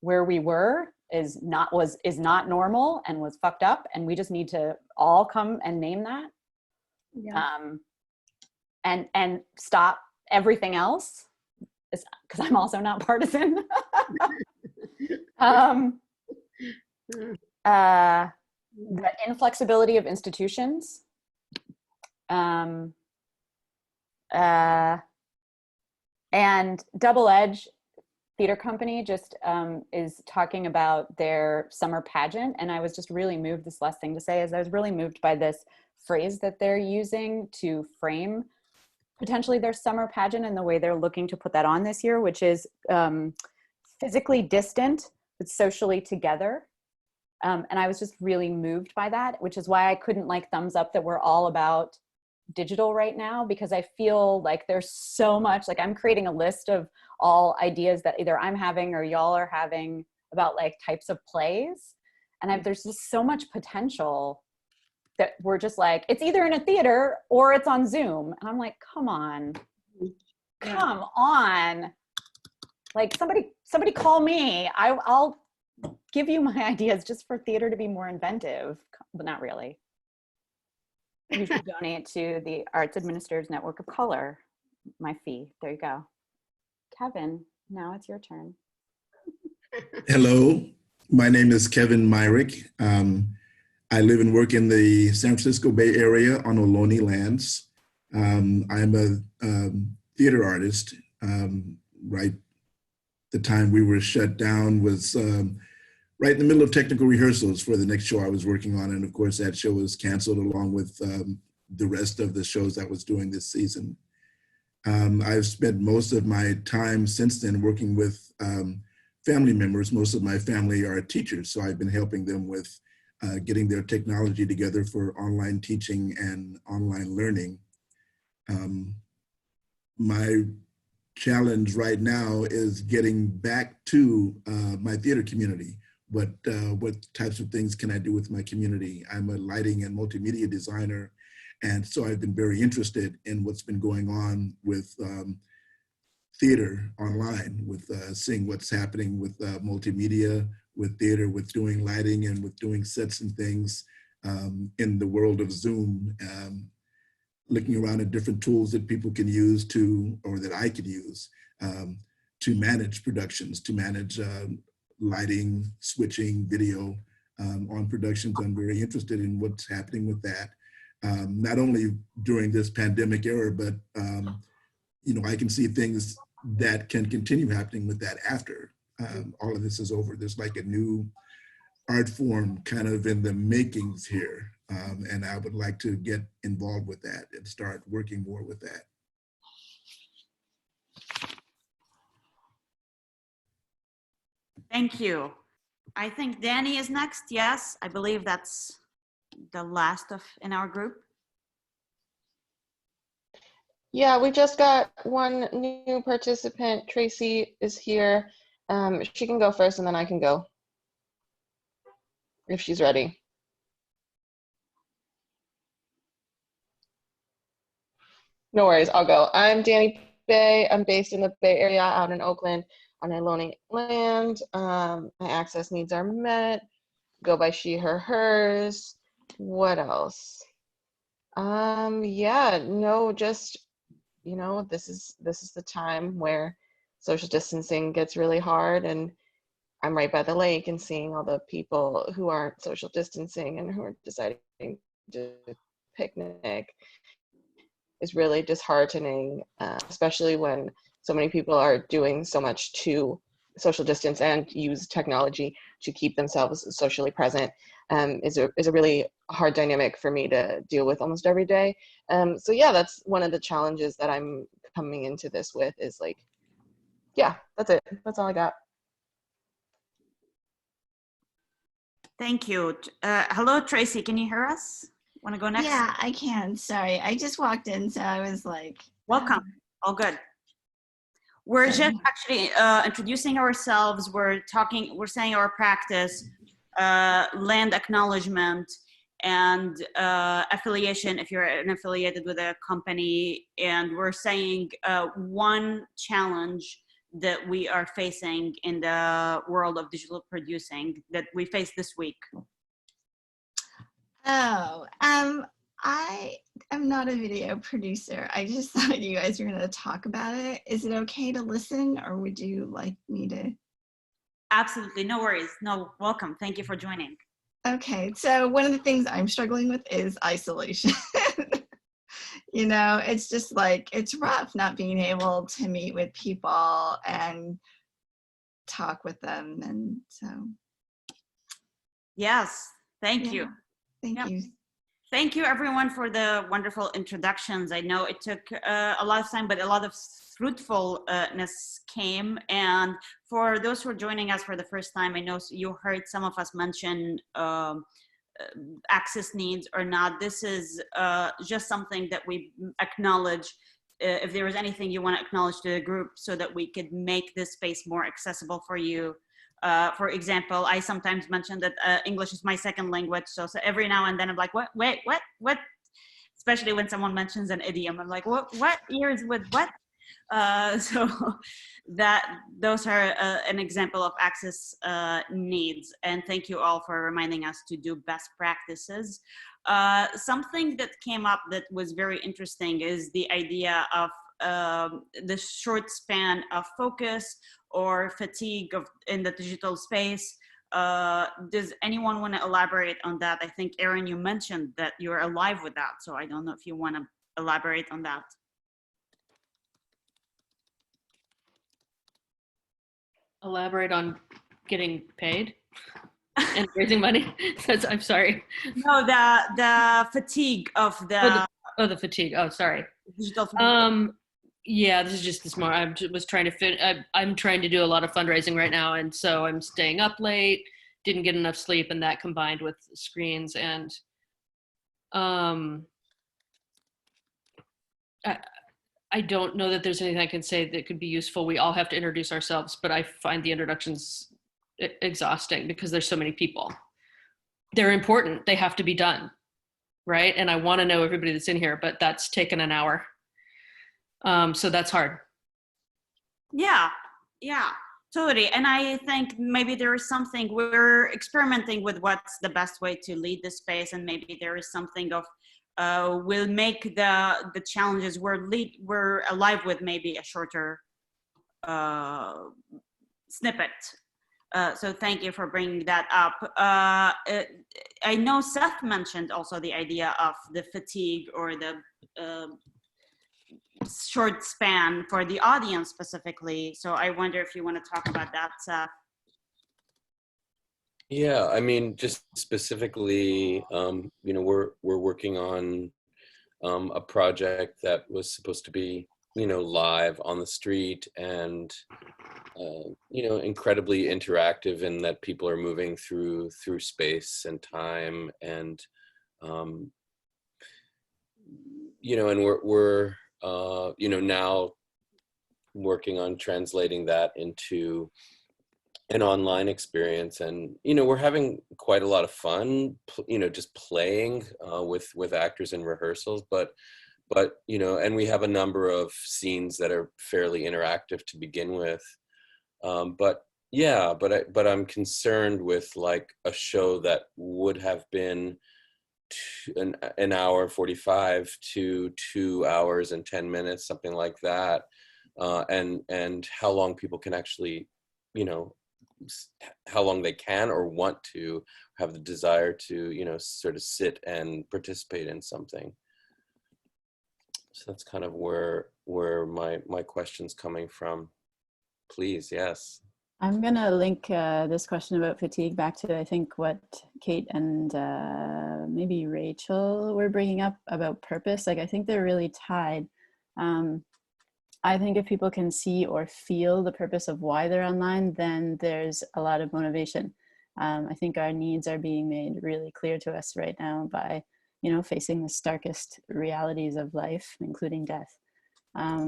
where we were is not normal and was fucked up, and we just need to all come and name that. Yeah. And stop everything else, because I'm also not partisan. The inflexibility of institutions, and Double Edge Theater Company just is talking about their summer pageant, and I was just really moved. This last thing to say is I was really moved by this phrase that they're using to frame potentially their summer pageant and the way they're looking to put that on this year, which is physically distant but socially together. And I was just really moved by that, which is why I couldn't like thumbs up that we're all about digital right now, because I feel like there's so much, like I'm creating a list of all ideas that either I'm having or y'all are having about like types of plays. And there's just so much potential that we're just like, it's either in a theater or it's on Zoom. And I'm like, come on. Like somebody call me. I'll give you my ideas just for theater to be more inventive, but not really. You should donate to the Arts Administrators Network of Color, my fee. There you go. Kevin, now it's your turn. Hello, my name is Kevin Myrick. I live and work in the San Francisco Bay Area on Ohlone lands. I'm a theater artist. Right, the time we were shut down was right in the middle of technical rehearsals for the next show I was working on. And of course, that show was canceled along with the rest of the shows I was doing this season. I've spent most of my time since then working with family members. Most of my family are teachers, so I've been helping them with getting their technology together for online teaching and online learning. My challenge right now is getting back to my theater community. What types of things can I do with my community? I'm a lighting and multimedia designer, and so I've been very interested in what's been going on with theater online, with seeing what's happening with multimedia, with theater, with doing lighting and with doing sets and things in the world of Zoom, looking around at different tools that people can use or that I could use to manage productions, to manage lighting, switching, video on productions. I'm very interested in what's happening with that. Not only during this pandemic era, but I can see things that can continue happening with that after all of this is over. There's like a new art form kind of in the makings here. And I would like to get involved with that and start working more with that. Thank you. I think Danny is next. Yes, I believe that's the last in our group. Yeah, we just got one new participant. Tracy is here. She can go first and then I can go if she's ready. No worries, I'll go. I'm Danny Bay. I'm based in the Bay Area out in Oakland on Ohlone land. My access needs are met. Go by she, her, hers. What else? Yeah, no, just, this is the time where social distancing gets really hard, and I'm right by the lake and seeing all the people who aren't social distancing and who are deciding to picnic is really disheartening, especially when so many people are doing so much to social distance and use technology to keep themselves socially present. Is a really hard dynamic for me to deal with almost every day. So yeah, that's one of the challenges that I'm coming into this with, is like, yeah, that's it. That's all I got. Thank you. Hello, Tracy. Can you hear us? Want to go next? Yeah, I can. Sorry, I just walked in, so I was like, welcome. All good. We're just actually introducing ourselves. We're saying our practice, land acknowledgement, and affiliation if you're affiliated with a company. And we're saying one challenge that we are facing in the world of digital producing that we face this week. oh, I am not a video producer. I just thought you guys were going to talk about it. Is it okay to listen, or would you like me to? Absolutely, no worries. No, welcome. Thank you for joining. Okay, so one of the things I'm struggling with is isolation. You know, it's just like, it's rough not being able to meet with people and talk with them. And so. Yes, thank you. Thank you. Thank you everyone for the wonderful introductions. I know it took a lot of time, but a lot of fruitfulness came. And for those who are joining us for the first time, I know you heard some of us mention access needs or not. This is just something that we acknowledge. If there is anything you want to acknowledge to the group so that we could make this space more accessible for you. For example, I sometimes mention that English is my second language. So every now and then I'm like, what? Especially when someone mentions an idiom, I'm like, what ears with what? So those are an example of access needs. And thank you all for reminding us to do best practices. Something that came up that was very interesting is the idea of the short span of focus or fatigue in the digital space. Does anyone want to elaborate on that? I think, Erin, you mentioned that you're alive with that. So I don't know if you want to elaborate on that. Elaborate on getting paid and raising money. I'm sorry. No, the fatigue of the. The fatigue. Oh, sorry. Digital fatigue. Yeah, this is just this more. I was trying to I'm trying to do a lot of fundraising right now, and so I'm staying up late. Didn't get enough sleep, and that combined with screens and I don't know that there's anything I can say that could be useful. We all have to introduce ourselves, but I find the introductions exhausting because there's so many people. They're important. They have to be done, right? And I want to know everybody that's in here, but that's taken an hour. So that's hard. Yeah, totally. And I think maybe there is something, we're experimenting with what's the best way to lead the space, and maybe there is something of we'll make the challenges we're alive with maybe a shorter snippet. So thank you for bringing that up. I know Seth mentioned also the idea of the fatigue or the short span for the audience specifically. So I wonder if you want to talk about that, Seth. Yeah, I mean, just specifically, you know, we're working on a project that was supposed to be, you know, live on the street and, you know, incredibly interactive in that people are moving through space and time, and, you know, and we're you know, now working on translating that into an online experience. And, you know, we're having quite a lot of fun, you know, just playing with actors in rehearsals, but, you know, and we have a number of scenes that are fairly interactive to begin with. But yeah, but I'm concerned with like a show that would have been an hour 45 to 2 hours and 10 minutes, something like that. And how long people can actually, you know, how long they can or want to have the desire to, you know, sort of sit and participate in something. So that's kind of where my question's coming from. Please, yes. I'm gonna link this question about fatigue back to, I think, what Kate and maybe Rachel were bringing up about purpose. Like, I think they're really tied. I think if people can see or feel the purpose of why they're online, then there's a lot of motivation. I think our needs are being made really clear to us right now by, facing the starkest realities of life, including death.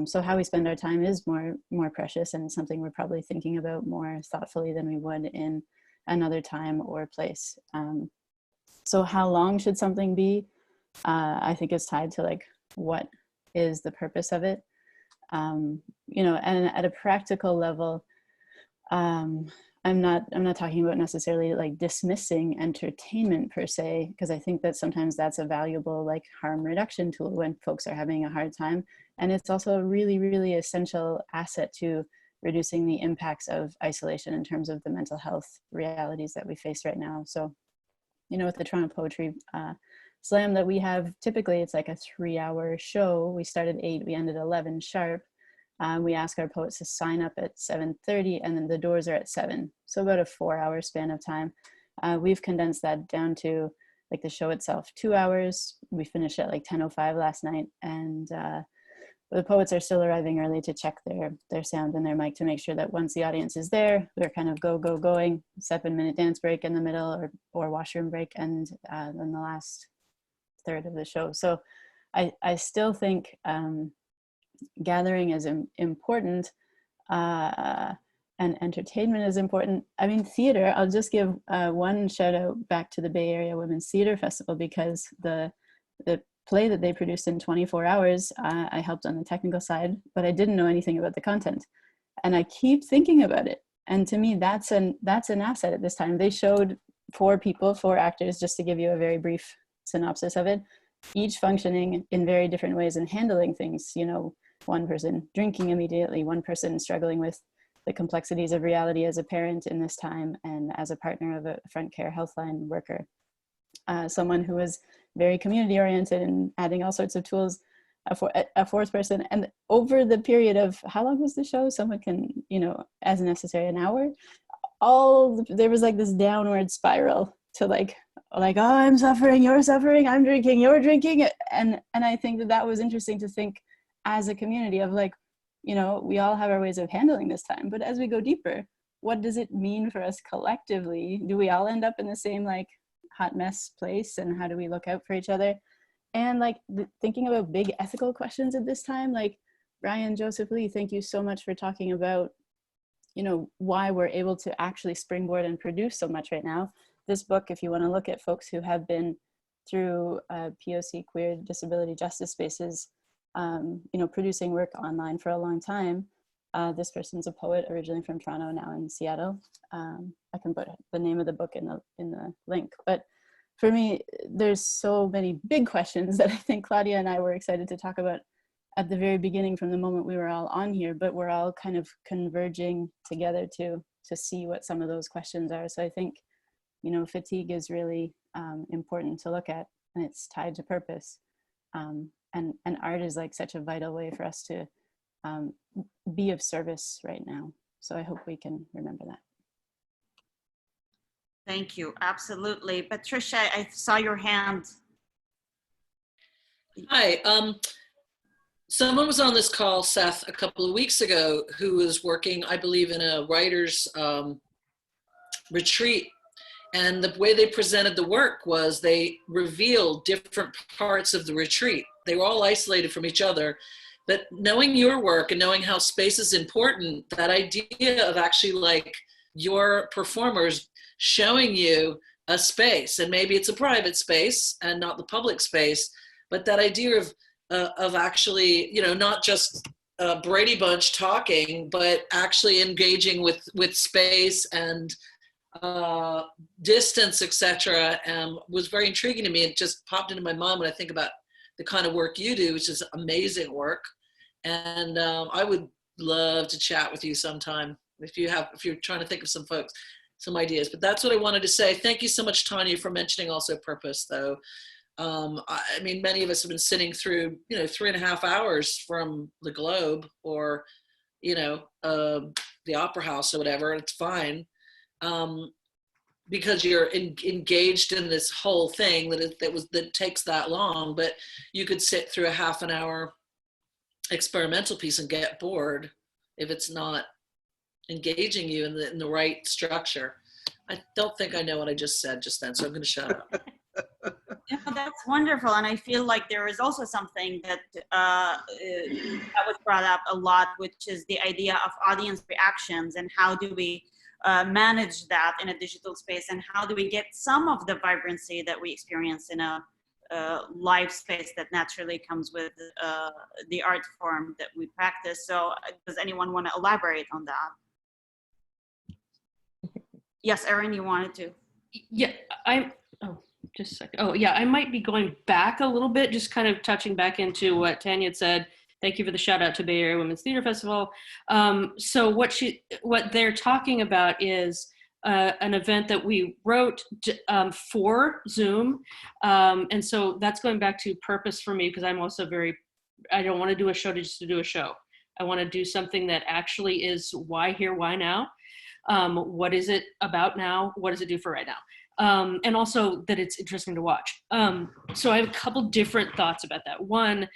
So how we spend our time is more precious, and it's something we're probably thinking about more thoughtfully than we would in another time or place. So how long should something be? I think it's tied to like, what is the purpose of it? And at a practical level, I'm not talking about necessarily like dismissing entertainment per se, because I think that sometimes that's a valuable like harm reduction tool when folks are having a hard time. And it's also a really, really essential asset to reducing the impacts of isolation in terms of the mental health realities that we face right now. So, with the Toronto Poetry Slam that we have, typically it's like a 3-hour show. We started 8, we ended 11 sharp. We ask our poets to sign up at 7:30, and then the doors are at 7. So about a 4-hour span of time. We've condensed that down to like the show itself, 2 hours. We finished at like 10:05 last night, and the poets are still arriving early to check their sound and their mic to make sure that once the audience is there, we're kind of going, 7-minute dance break in the middle or washroom break, and then the last third of the show. So I still think gathering is important, and entertainment is important. I mean, theater, I'll just give one shout out back to the Bay Area Women's Theater Festival, because the play that they produced in 24 hours, I helped on the technical side, but I didn't know anything about the content. And I keep thinking about it. And to me, that's an asset at this time. They showed 4 actors, just to give you a very brief synopsis of it, each functioning in very different ways and handling things. One person drinking immediately, one person struggling with the complexities of reality as a parent in this time and as a partner of a front care healthline worker. Someone who was very community oriented and adding all sorts of tools, a fourth person. And over the period of, how long was the show? Someone can, as necessary, an hour. There was like this downward spiral to like, oh, I'm suffering, you're suffering, I'm drinking, you're drinking. And I think that was interesting to think as a community of like, we all have our ways of handling this time, but as we go deeper, what does it mean for us collectively? Do we all end up in the same like hot mess place, and how do we look out for each other? And like thinking about big ethical questions at this time, like Brian Joseph Lee, thank you so much for talking about, why we're able to actually springboard and produce so much right now. This book, if you want to look at folks who have been through POC, queer disability justice spaces, producing work online for a long time. This person's a poet originally from Toronto, now in Seattle. I can put the name of the book in the link. But for me, there's so many big questions that I think Claudia and I were excited to talk about at the very beginning, from the moment we were all on here, but we're all kind of converging together to see what some of those questions are. So I think, fatigue is really important to look at, and it's tied to purpose. And art is like such a vital way for us to be of service right now. So I hope we can remember that. Thank you. Absolutely. Patricia, I saw your hand. Hi. Someone was on this call, Seth, a couple of weeks ago, who was working, I believe, in a writer's retreat. And the way they presented the work was they revealed different parts of the retreat. They were all isolated from each other. But knowing your work and knowing how space is important, that idea of actually like your performers showing you a space, and maybe it's a private space and not the public space, but that idea of actually, not just Brady Bunch talking, but actually engaging with space and distance, etc., was very intriguing to me. It just popped into my mind when I think about the kind of work you do, which is amazing work. And I would love to chat with you sometime if you're trying to think of some folks, some ideas. But that's what I wanted to say. Thank you so much, Tanya, for mentioning also purpose, though. I mean, many of us have been sitting through, 3.5 hours from the Globe or, the Opera House or whatever, and it's fine. Because you're engaged in this whole thing that takes that long, but you could sit through a half an hour experimental piece and get bored if it's not engaging you in the right structure. I don't think I know what I just said just then, so I'm going to shut up. Yeah, that's wonderful, and I feel like there is also something that that was brought up a lot, which is the idea of audience reactions and how do we manage that in a digital space, and how do we get some of the vibrancy that we experience in a live space that naturally comes with the art form that we practice. So does anyone want to elaborate on that? Yes, Erin, you wanted to. Yeah, just a second. Oh, yeah, I might be going back a little bit, just kind of touching back into what Tanya had said. Thank you for the shout out to Bay Area Women's Theater Festival. So what they're talking about is an event that we wrote for Zoom. And so that's going back to purpose for me, because I'm also I don't want to do a show just to do a show. I want to do something that actually is why here, why now? What is it about now? What does it do for right now? And also that it's interesting to watch. So I have a couple different thoughts about that. One,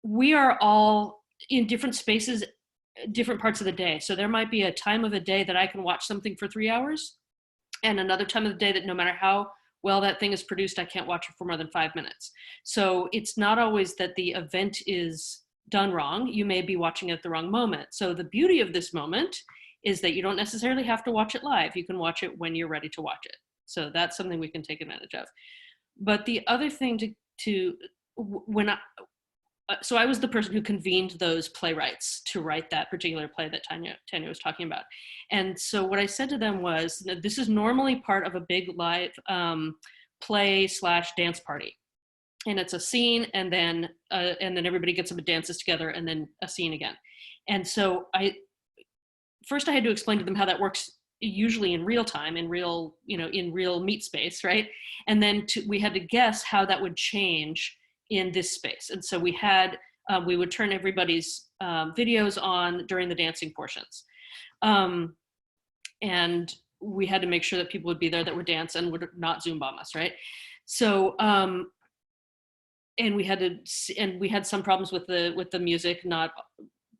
we are all in different spaces, different parts of the day. So there might be a time of the day that I can watch something for 3 hours, and another time of the day that no matter how well that thing is produced, I can't watch it for more than 5 minutes. So it's not always that the event is done wrong. You may be watching it at the wrong moment. So the beauty of this moment is that you don't necessarily have to watch it live. You can watch it when you're ready to watch it. So that's something we can take advantage of. But the other thing so I was the person who convened those playwrights to write that particular play that Tanya was talking about. And so what I said to them was, this is normally part of a big live play/dance party. And it's a scene, and then everybody gets up and dances together, and then a scene again. And so first I had to explain to them how that works usually in real time, in real meat space, right? And then we had to guess how that would change in this space. And so we would turn everybody's videos on during the dancing portions. And we had to make sure that people would be there that would dance and would not Zoom bomb us, right? So, and we had some problems with the music, not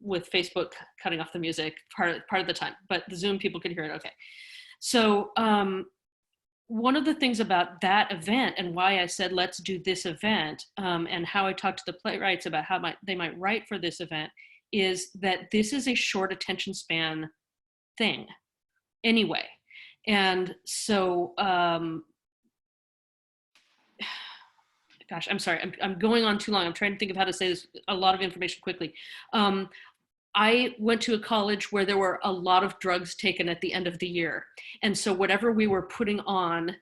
with Facebook cutting off the music part of the time, but the Zoom people could hear it okay. So one of the things about that event and why I said, let's do this event, and how I talked to the playwrights about how they might write for this event, is that this is a short attention span thing anyway. And so, gosh, I'm sorry, I'm going on too long. I'm trying to think of how to say this, a lot of information quickly. I went to a college where there were a lot of drugs taken at the end of the year. And so whatever we were putting on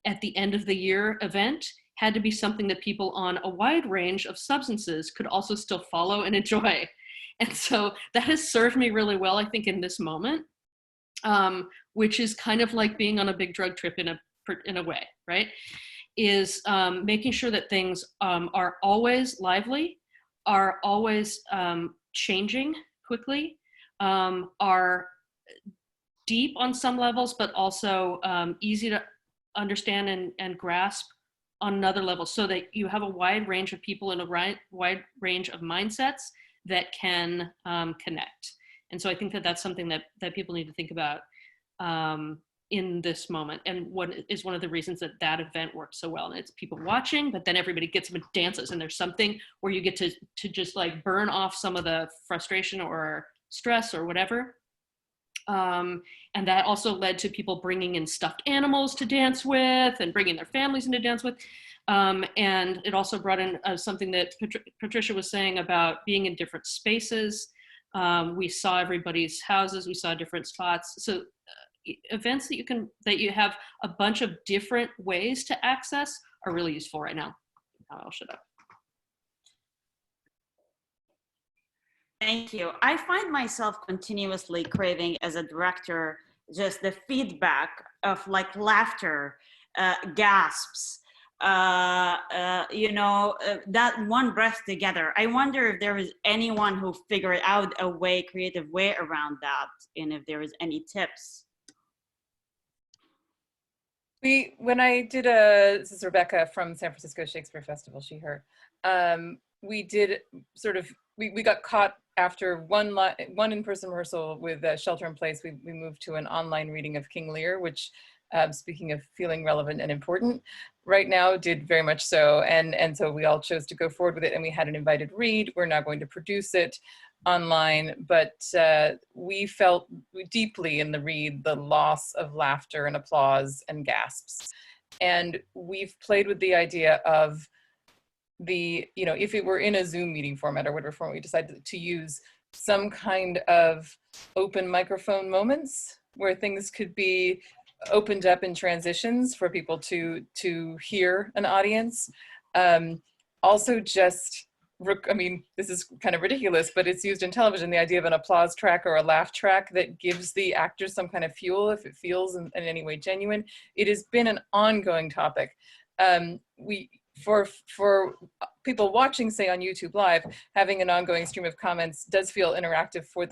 at the end of the year event had to be something that people on a wide range of substances could also still follow and enjoy. And so that has served me really well, I think, in this moment, which is kind of like being on a big drug trip in a way, right? Is making sure that things are always lively, are always changing quickly, are deep on some levels, but also easy to understand and grasp on another level, so that you have a wide range of people in a wide range of mindsets that can connect. And so I think that that's something that people need to think about in this moment, and what is one of the reasons that event works so well. And it's people watching, but then everybody gets up and dances, and there's something where you get to just like burn off some of the frustration or stress or whatever. And that also led to people bringing in stuffed animals to dance with and bringing their families in to dance with. And it also brought in something that Patricia was saying about being in different spaces. We saw everybody's houses, we saw different spots. So events that you have a bunch of different ways to access are really useful right now. I'll shut up. Thank you. I find myself continuously craving, as a director, just the feedback of like laughter, gasps, that one breath together. I wonder if there is anyone who figured out a creative way around that, and if there is any tips. When I did this is Rebecca from San Francisco Shakespeare Festival, she, her. we did sort of, we got caught after one in-person rehearsal with Shelter in Place. We moved to an online reading of King Lear, which, speaking of feeling relevant and important right now, did very much so. And so we all chose to go forward with it, and we had an invited read. We're now going to produce it online, but we felt deeply in the read the loss of laughter and applause and gasps. And we've played with the idea of if it were in a Zoom meeting format or whatever format we decided to use, some kind of open microphone moments where things could be opened up in transitions for people to hear an audience. Also just, I mean, this is kind of ridiculous, but it's used in television, the idea of an applause track or a laugh track that gives the actors some kind of fuel if it feels in any way genuine. It has been an ongoing topic. For people watching, say on YouTube Live, having an ongoing stream of comments does feel interactive for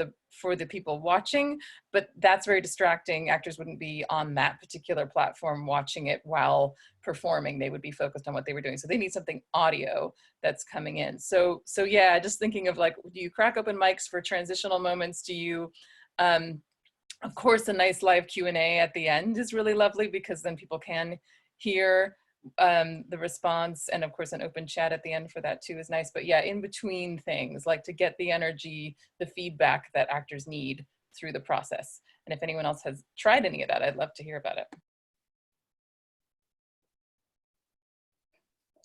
the people watching, but that's very distracting. Actors wouldn't be on that particular platform watching it while performing. They would be focused on what they were doing. So they need something audio that's coming in. So yeah, just thinking of like, do you crack open mics for transitional moments? Do you, of course, a nice live Q&A at the end is really lovely because then people can hear the response, and of course an open chat at the end for that too is nice. But yeah, in between things, like to get the energy, the feedback that actors need through the process. And if anyone else has tried any of that, I'd love to hear about it.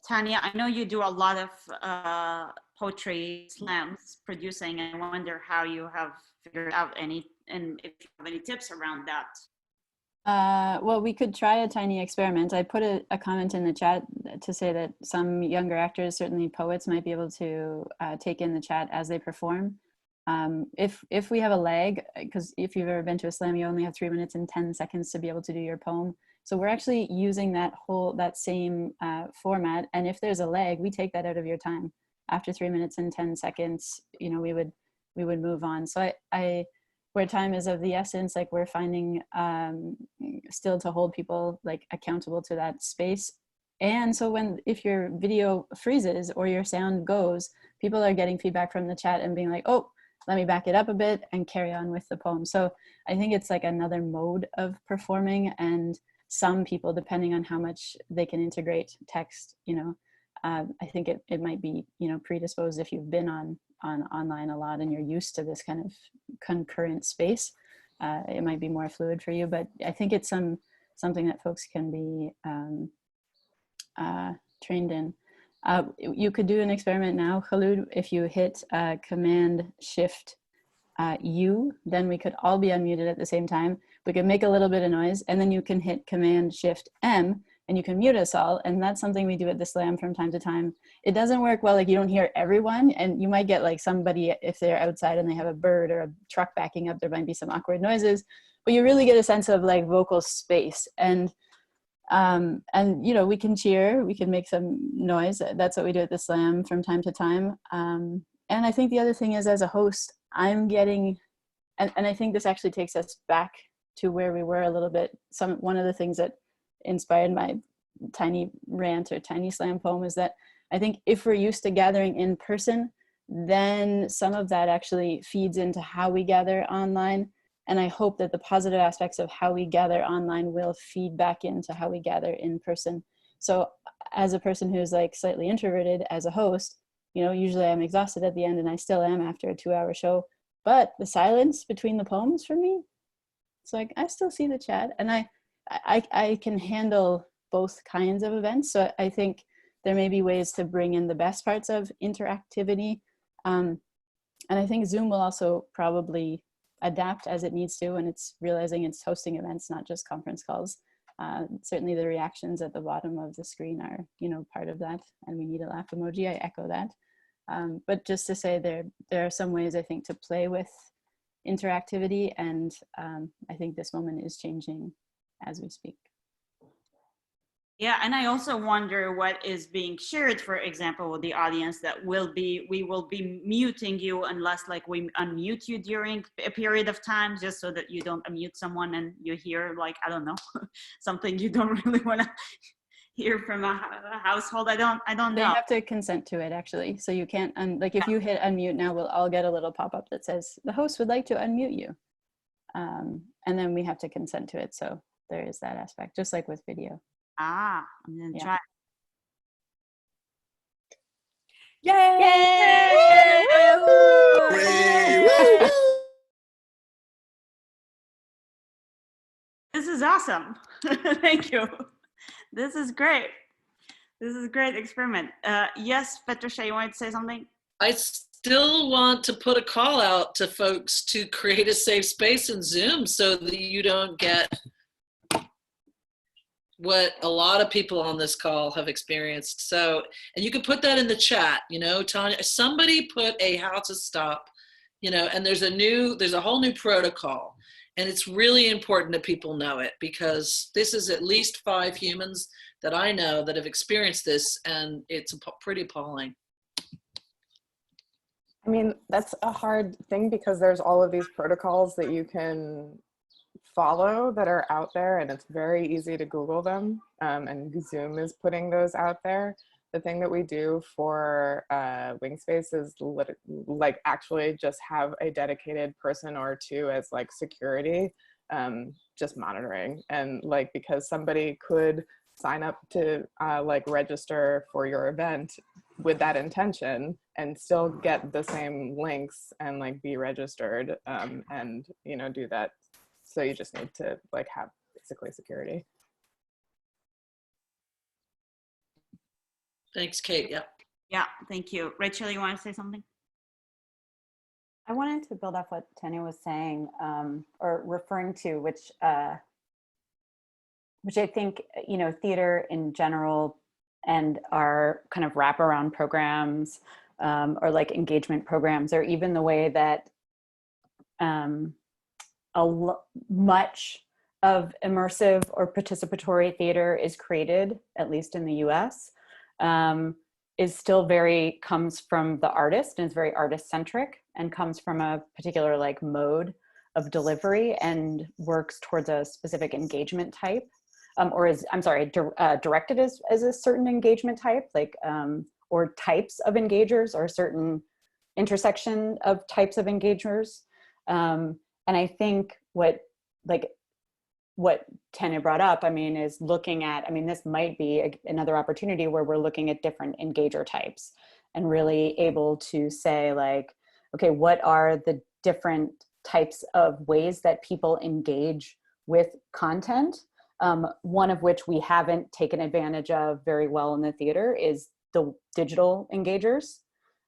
Tanya, I know you do a lot of poetry slams producing, and I wonder how you have figured out any, and if you have any tips around that. Well, we could try a tiny experiment. I put a comment in the chat to say that some younger actors, certainly poets, might be able to take in the chat as they perform. If we have a lag, because if you've ever been to a slam, you only have 3 minutes and 10 seconds to be able to do your poem. So we're actually using that same format. And if there's a lag, we take that out of your time. After 3 minutes and 10 seconds, we would move on. So where time is of the essence, like we're finding still to hold people like accountable to that space. And so if your video freezes or your sound goes, people are getting feedback from the chat and being like, oh, let me back it up a bit and carry on with the poem. So I think it's like another mode of performing, and some people, depending on how much they can integrate text, I think it might be, predisposed if you've been on online a lot and you're used to this kind of concurrent space. It might be more fluid for you, but I think it's something that folks can be trained in. You could do an experiment now, Kholoud. If you hit Command Shift U, then we could all be unmuted at the same time. We could make a little bit of noise, and then you can hit Command Shift M, and you can mute us all. And that's something we do at the slam from time to time. It doesn't work well, like you don't hear everyone, and you might get like somebody, if they're outside and they have a bird or a truck backing up, there might be some awkward noises, but you really get a sense of like vocal space. And we can cheer, we can make some noise. That's what we do at the slam from time to time. And I think the other thing is, as a host, I'm getting, and I think this actually takes us back to where we were a little bit. One of the things that inspired my tiny rant or tiny slam poem is that I think if we're used to gathering in person, then some of that actually feeds into how we gather online. And I hope that the positive aspects of how we gather online will feed back into how we gather in person. So as a person who's like slightly introverted as a host, usually I'm exhausted at the end, and I still am after a 2-hour show, but the silence between the poems for me, it's like, I still see the chat, and I can handle both kinds of events. So I think there may be ways to bring in the best parts of interactivity. And I think Zoom will also probably adapt as it needs to, and it's realizing it's hosting events, not just conference calls. Certainly the reactions at the bottom of the screen are, part of that, and we need a laugh emoji, I echo that. But just to say there are some ways I think to play with interactivity, and I think this moment is changing as we speak. Yeah, and I also wonder what is being shared, for example, with the audience, that we will be muting you unless like we unmute you during a period of time, just so that you don't unmute someone and you hear like, I don't know, something you don't really want to hear from a household. I don't They know. have to consent to it, actually. So you can't, like if you hit unmute now, we'll all get a little pop-up that says, the host would like to unmute you. And then we have to consent to it. So there is that aspect, just like with video. Ah, I'm gonna try. Yay! Yay! This is awesome. Thank you. This is great. This is a great experiment. Yes, Patricia, you wanted to say something? I still want to put a call out to folks to create a safe space in Zoom so that you don't get what a lot of people on this call have experienced. So, and you can put that in the chat, you know, Tanya, somebody put a how to stop, you know, and there's a whole new protocol. And it's really important that people know it, because this is at least 5 humans that I know that have experienced this, and it's pretty appalling. I mean, that's a hard thing because there's all of these protocols that you can follow that are out there, and it's very easy to Google them. And Zoom is putting those out there. The thing that we do for Wingspace is like actually just have a dedicated person or 2 as like security, just monitoring. And like, because somebody could sign up to like register for your event with that intention and still get the same links and like be registered and, you know, do that. So you just need to like have basically security. Thanks, Kate. Yeah. Yeah, thank you. Rachel, you want to say something? I wanted to build off what Tanya was saying, or referring to, which I think, you know, theater in general and our kind of wraparound programs or like engagement programs, or even the way that much of immersive or participatory theater is created, at least in the US, is still comes from the artist, and is very artist centric, and comes from a particular like mode of delivery and works towards a specific engagement type, or is, I'm sorry, directed as a certain engagement type, like, or types of engagers, or a certain intersection of types of engagers. And I think what Tanya brought up, I mean, is looking at, I mean, this might be another opportunity where we're looking at different engager types and really able to say like, okay, what are the different types of ways that people engage with content? One of which we haven't taken advantage of very well in the theater is the digital engagers,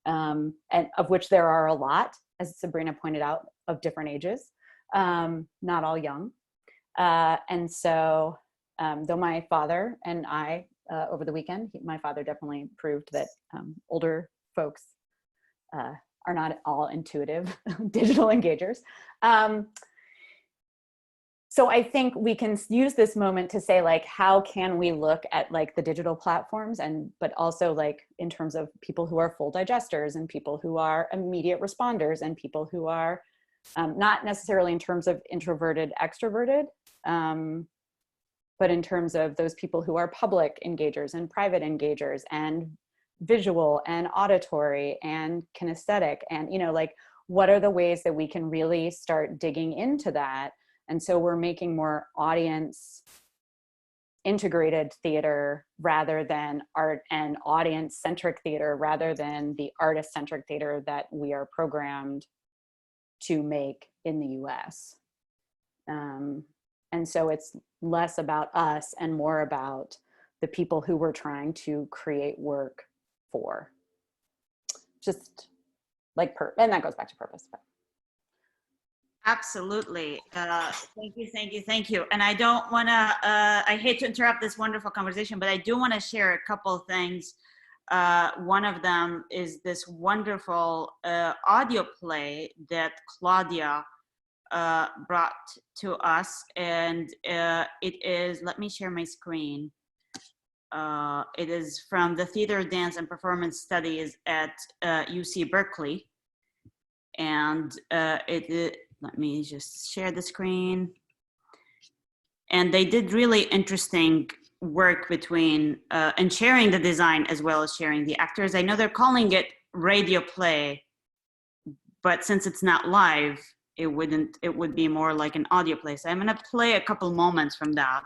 and of which there are a lot, as Sabrina pointed out, of different ages, not all young. And so, though my father and I, over the weekend, my father definitely proved that older folks are not all intuitive digital engagers. So I think we can use this moment to say like, how can we look at like the digital platforms, but also like in terms of people who are full digesters and people who are immediate responders and people who are not necessarily in terms of introverted, extroverted, but in terms of those people who are public engagers and private engagers and visual and auditory and kinesthetic, and, you know, like, what are the ways that we can really start digging into that? And so we're making more audience integrated theater rather than art, and audience centric theater rather than the artist centric theater that we are programmed to make in the US. And so it's less about us and more about the people who we're trying to create work for. Just like, and that goes back to purpose. But. Absolutely. Thank you. And I don't want to, I hate to interrupt this wonderful conversation, but I do want to share a couple of things. One of them is this wonderful audio play that Claudia brought to us. And it is, let me share my screen. It is from the Theater, Dance, and Performance Studies at UC Berkeley. And let me just share the screen. And they did really interesting work between and sharing the design as well as sharing the actors. I know they're calling it radio play, but since it's not live, it would be more like an audio play. So I'm gonna play a couple moments from that.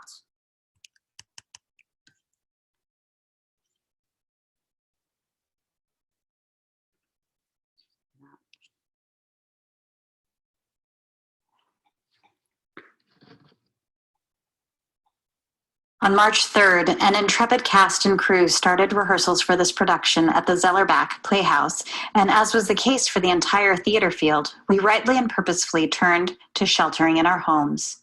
On March 3rd, an intrepid cast and crew started rehearsals for this production at the Zellerbach Playhouse, and as was the case for the entire theater field, we rightly and purposefully turned to sheltering in our homes.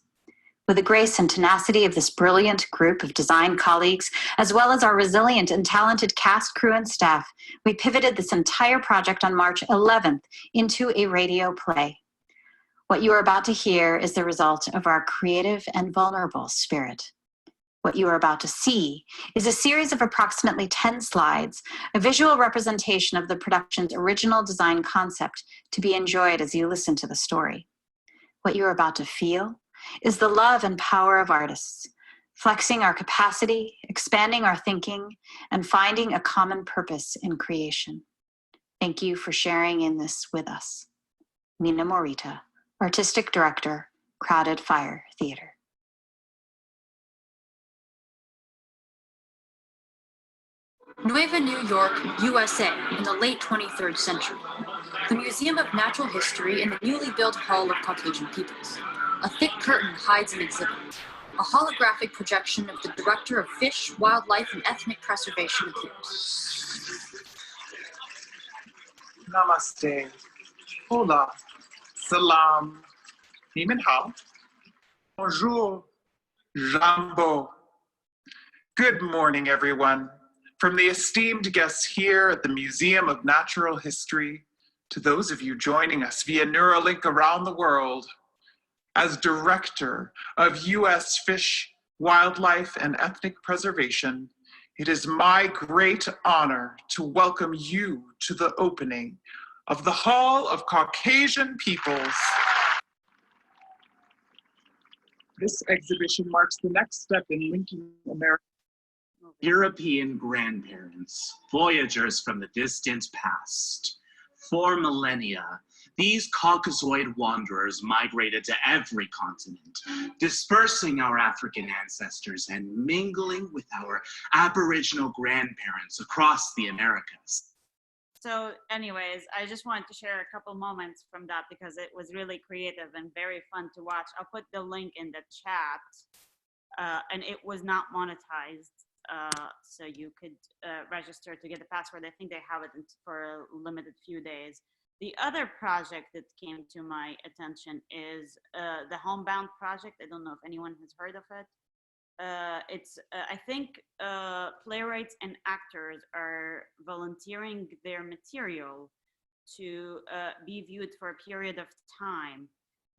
With the grace and tenacity of this brilliant group of design colleagues, as well as our resilient and talented cast, crew, and staff, we pivoted this entire project on March 11th into a radio play. What you are about to hear is the result of our creative and vulnerable spirit. What you are about to see is a series of approximately 10 slides, a visual representation of the production's original design concept to be enjoyed as you listen to the story. What you are about to feel is the love and power of artists, flexing our capacity, expanding our thinking, and finding a common purpose in creation. Thank you for sharing in this with us. Nina Morita, Artistic Director, Crowded Fire Theater. Nueva New York, USA, in the late 23rd century. The Museum of Natural History in the newly built Hall of Caucasian Peoples. A thick curtain hides an exhibit. A holographic projection of the Director of Fish, Wildlife, and Ethnic Preservation appears. Namaste. Hola. Salam. Ni min hao. Bonjour. Jambo. Good morning, everyone. From the esteemed guests here at the Museum of Natural History to those of you joining us via Neuralink around the world, as Director of U.S. Fish, Wildlife, and Ethnic Preservation, it is my great honor to welcome you to the opening of the Hall of Caucasian Peoples. This exhibition marks the next step in linking America. European grandparents, voyagers from the distant past. For millennia, these Caucasoid wanderers migrated to every continent, dispersing our African ancestors and mingling with our Aboriginal grandparents across the Americas. So anyways, I just wanted to share a couple moments from that because it was really creative and very fun to watch. I'll put the link in the chat, and it was not monetized. So you could register to get the password. I think they have it for a limited few days. The other project that came to my attention is the Homebound project. I don't know if anyone has heard of it. It's I think playwrights and actors are volunteering their material to be viewed for a period of time,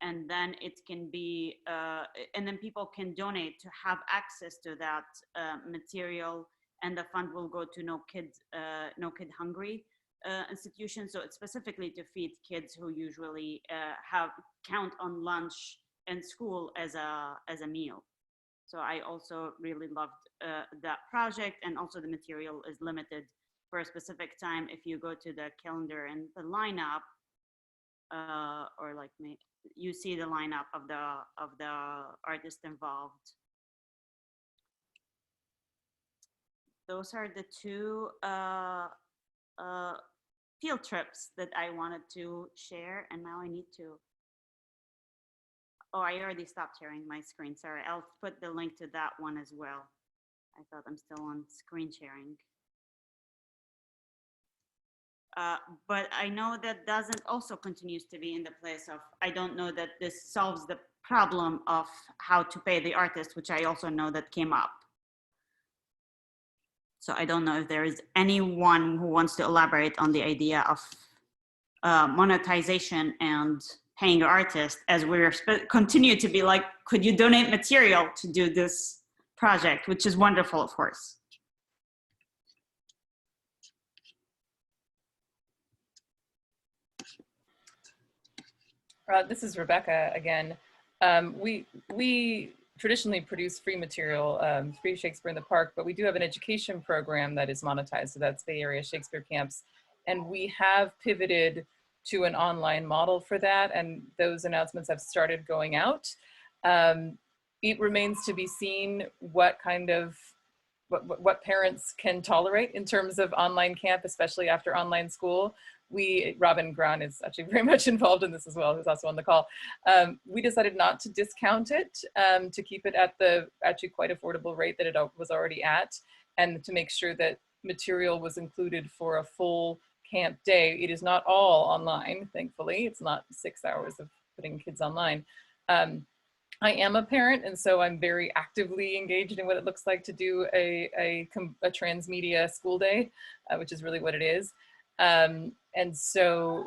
and then it can be and then people can donate to have access to that material, and the fund will go to No Kid Hungry institution. So it's specifically to feed kids who usually count on lunch and school as a meal. So I also really loved that project, and also the material is limited for a specific time. If you go to the calendar and the lineup, or like me, you see the lineup of the artists involved. Those are the two field trips that I wanted to share, and now I need to. Oh, I already stopped sharing my screen. Sorry, I'll put the link to that one as well. I thought I'm still on screen sharing. But I know that doesn't also continues to be in the place of, I don't know that this solves the problem of how to pay the artist, which I also know that came up. So I don't know if there is anyone who wants to elaborate on the idea of monetization and paying artists, as we're continue to be like, could you donate material to do this project, which is wonderful, of course. This is Rebecca again. We traditionally produce free material, free Shakespeare in the Park, but we do have an education program that is monetized. So that's Bay Area Shakespeare Camps. And we have pivoted to an online model for that. And those announcements have started going out. It remains to be seen what kind of, what parents can tolerate in terms of online camp, especially after online school. Robin Grahn is actually very much involved in this as well, who's also on the call. We decided not to discount it, to keep it at the actually quite affordable rate that it was already at, and to make sure that material was included for a full camp day. It is not all online, thankfully. It's not 6 hours of putting kids online. I am a parent, and so I'm very actively engaged in what it looks like to do a transmedia school day, which is really what it is. And so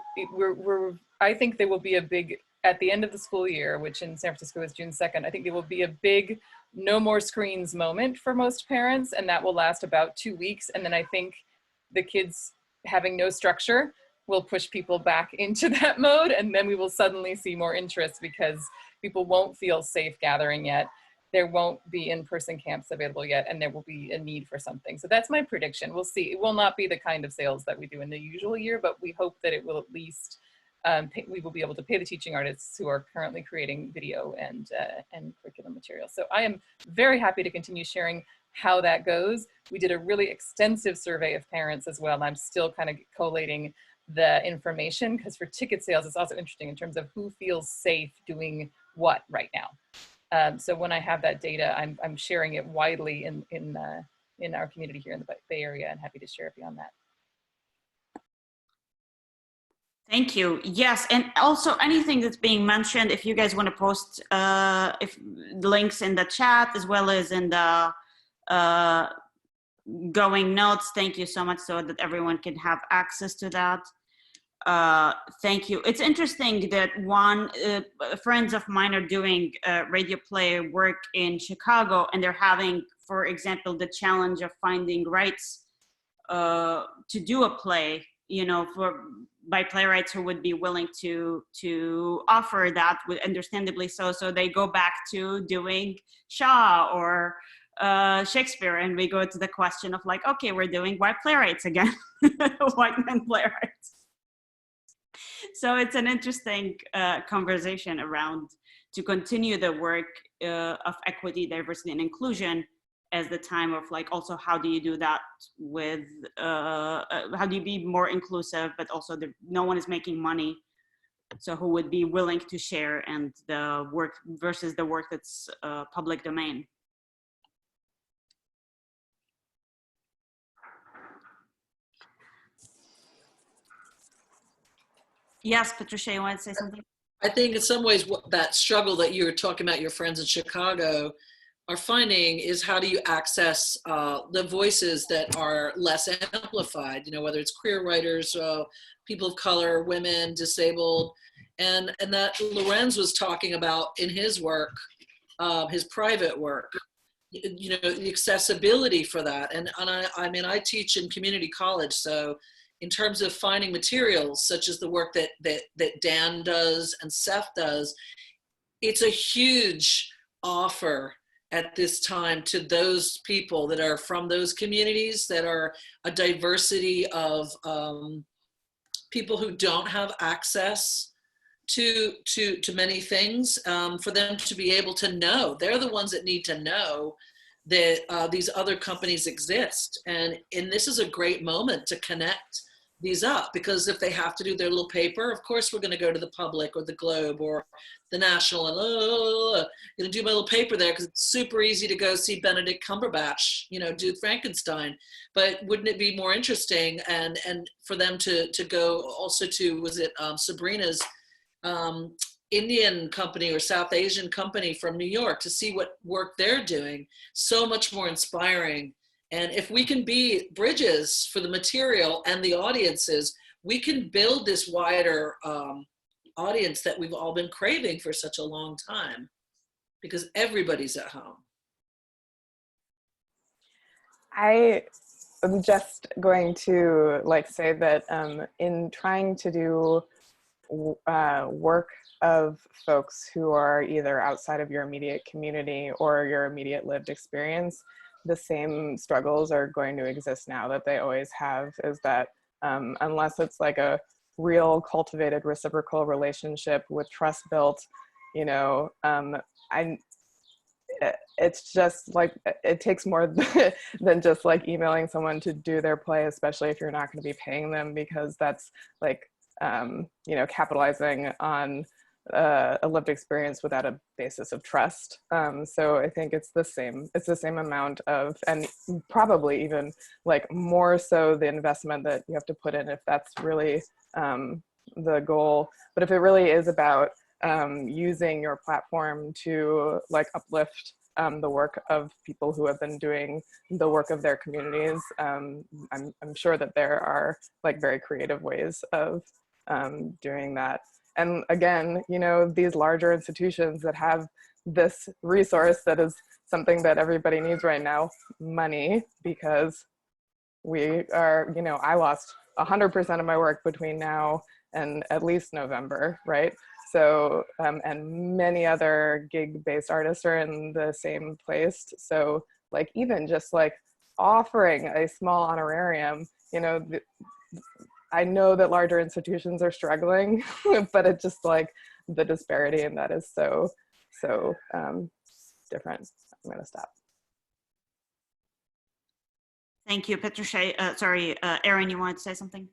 I think there will be a big, at the end of the school year, which in San Francisco is June 2nd, I think there will be a big no more screens moment for most parents, and that will last about 2 weeks. And then I think the kids having no structure will push people back into that mode, and then we will suddenly see more interest because people won't feel safe gathering yet. There won't be in-person camps available yet, and there will be a need for something. So that's my prediction. We'll see. It will not be the kind of sales that we do in the usual year, but we hope that it will at least, we will be able to pay the teaching artists who are currently creating video and curriculum material. So I am very happy to continue sharing how that goes. We did a really extensive survey of parents as well, and I'm still kind of collating the information, because for ticket sales, it's also interesting in terms of who feels safe doing what right now. So when I have that data, I'm sharing it widely in our community here in the Bay Area, and happy to share it beyond that. Thank you. Yes, and also anything that's being mentioned, if you guys want to post if links in the chat as well as in the going notes, thank you so much, so that everyone can have access to that. Thank you. It's interesting that friends of mine are doing radio play work in Chicago, and they're having, for example, the challenge of finding rights to do a play, you know, by playwrights who would be willing to offer that, understandably so. So they go back to doing Shaw or Shakespeare, and we go to the question of like, okay, we're doing white playwrights again, white men playwrights. So it's an interesting conversation around to continue the work of equity, diversity, and inclusion as the time of like, also how do you do that with, how do you be more inclusive, but also no one is making money. So who would be willing to share, and the work versus the work that's public domain. Yes, Patricia, you want to say something? I think in some ways that struggle that you were talking about, your friends in Chicago are finding, is how do you access the voices that are less amplified, you know, whether it's queer writers, people of color, women, disabled, and that Lorenz was talking about in his work, his private work, you know, the accessibility for that. And I mean, I teach in community college, so in terms of finding materials, such as the work that Dan does and Seth does, it's a huge offer at this time to those people that are from those communities, that are a diversity of people who don't have access to many things, for them to be able to know. They're the ones that need to know that these other companies exist. And this is a great moment to connect these up, because if they have to do their little paper, of course we're going to go to the Public or the Globe or the National and going to do my little paper there, because it's super easy to go see Benedict Cumberbatch, you know, do Frankenstein. But wouldn't it be more interesting and for them to go also to, was it Sabrina's Indian company or South Asian company from New York, to see what work they're doing? So much more inspiring. And if we can be bridges for the material and the audiences, we can build this wider audience that we've all been craving for such a long time, because everybody's at home. I am just going to say that in trying to do work of folks who are either outside of your immediate community or your immediate lived experience, the same struggles are going to exist now that they always have, is that unless it's like a real cultivated reciprocal relationship with trust built, you know, it's just like, it takes more than just like emailing someone to do their play, especially if you're not going to be paying them, because that's like, you know, capitalizing on a lived experience without a basis of trust. So I think it's the same amount of, and probably even like more so the investment that you have to put in if that's really the goal. But if it really is about using your platform to like uplift the work of people who have been doing the work of their communities, I'm sure that there are like very creative ways of doing that. And again, you know, these larger institutions that have this resource that is something that everybody needs right now, money, because we are, you know, I lost 100% of my work between now and at least November, right? So, and many other gig-based artists are in the same place. So like even just like offering a small honorarium, you know, I know that larger institutions are struggling, but it's just like the disparity in that is so different. I'm gonna stop. Thank you, Patricia. Aaron, you wanted to say something?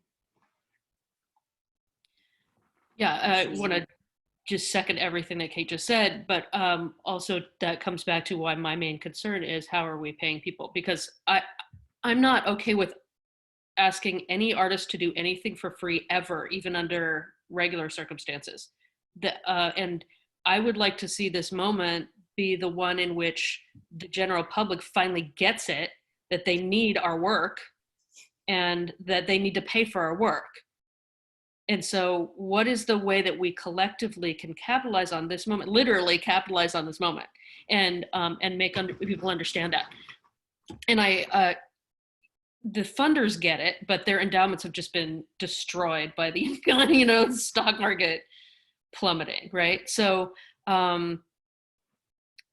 Yeah, I want to just second everything that Kate just said, but also that comes back to why my main concern is how are we paying people? Because I'm not okay with asking any artist to do anything for free ever, even under regular circumstances. And I would like to see this moment be the one in which the general public finally gets it, that they need our work and that they need to pay for our work. And so what is the way that we collectively can capitalize on this moment, literally capitalize on this moment, and make people understand that? And the funders get it, but their endowments have just been destroyed by the, you know, stock market plummeting, right? So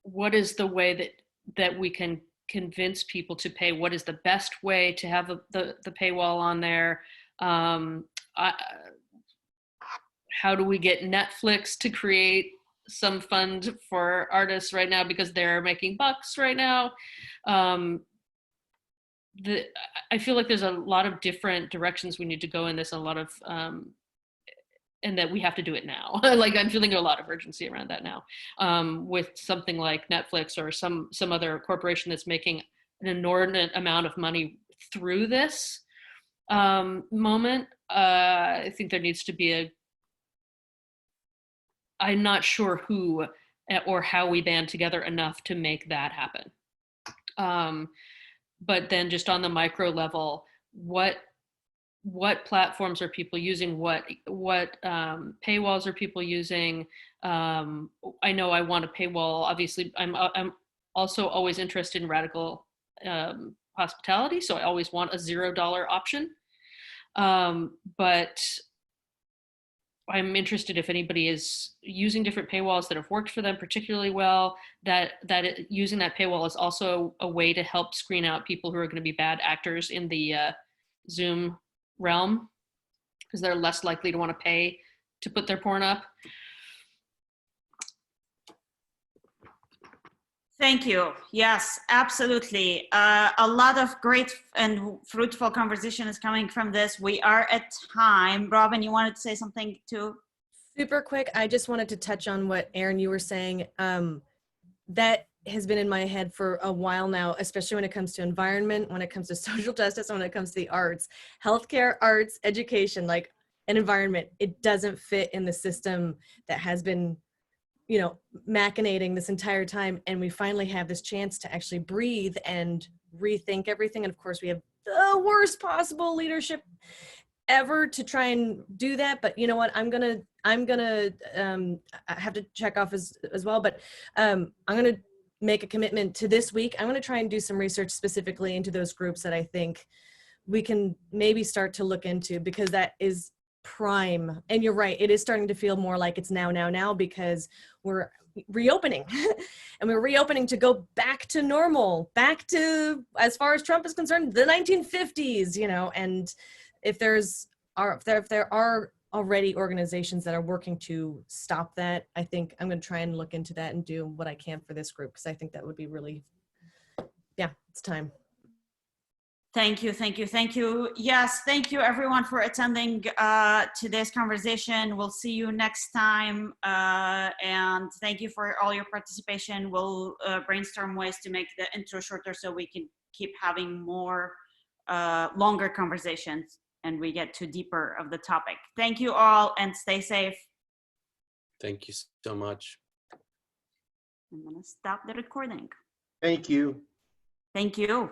what is the way that we can convince people to pay? What is the best way to have the paywall on there? How do we get Netflix to create some fund for artists right now, because they're making bucks right now? I feel like there's a lot of different directions we need to go in this, a lot of, and that we have to do it now. Like I'm feeling a lot of urgency around that now, with something like Netflix or some other corporation that's making an inordinate amount of money through this moment. I think there needs to be I'm not sure who or how we band together enough to make that happen. But then just on the micro level, what platforms are people using? What paywalls are people using? I know I want a paywall. Obviously, I'm also always interested in radical hospitality, so I always want a $0 option. But I'm interested if anybody is using different paywalls that have worked for them particularly well, using that paywall is also a way to help screen out people who are going to be bad actors in the Zoom realm, because they're less likely to want to pay to put their porn up. Thank you. Yes, absolutely. A lot of great and fruitful conversation is coming from this. We are at time. Robin, you wanted to say something too? Super quick. I just wanted to touch on what Aaron, you were saying. That has been in my head for a while now, especially when it comes to environment, when it comes to social justice, when it comes to the arts, healthcare, arts, education, like an environment. It doesn't fit in the system that has been, you know, machinating this entire time, and we finally have this chance to actually breathe and rethink everything. And of course we have the worst possible leadership ever to try and do that, but you know what, I'm gonna I have to check off as well, but I'm gonna make a commitment to this week. I'm gonna try and do some research specifically into those groups that I think we can maybe start to look into, because that is prime. And you're right, it is starting to feel more like it's now because we're reopening and we're reopening to go back to normal, back to, as far as Trump is concerned, the 1950s, you know. And if there are already organizations that are working to stop that, I think I'm going to try and look into that and do what I can for this group, because I think that would be really, yeah, it's time. Thank you, thank you, thank you. Yes, thank you everyone for attending today's conversation. We'll see you next time. And thank you for all your participation. We'll brainstorm ways to make the intro shorter so we can keep having more longer conversations and we get to deeper of the topic. Thank you all and stay safe. Thank you so much. I'm gonna stop the recording. Thank you. Thank you.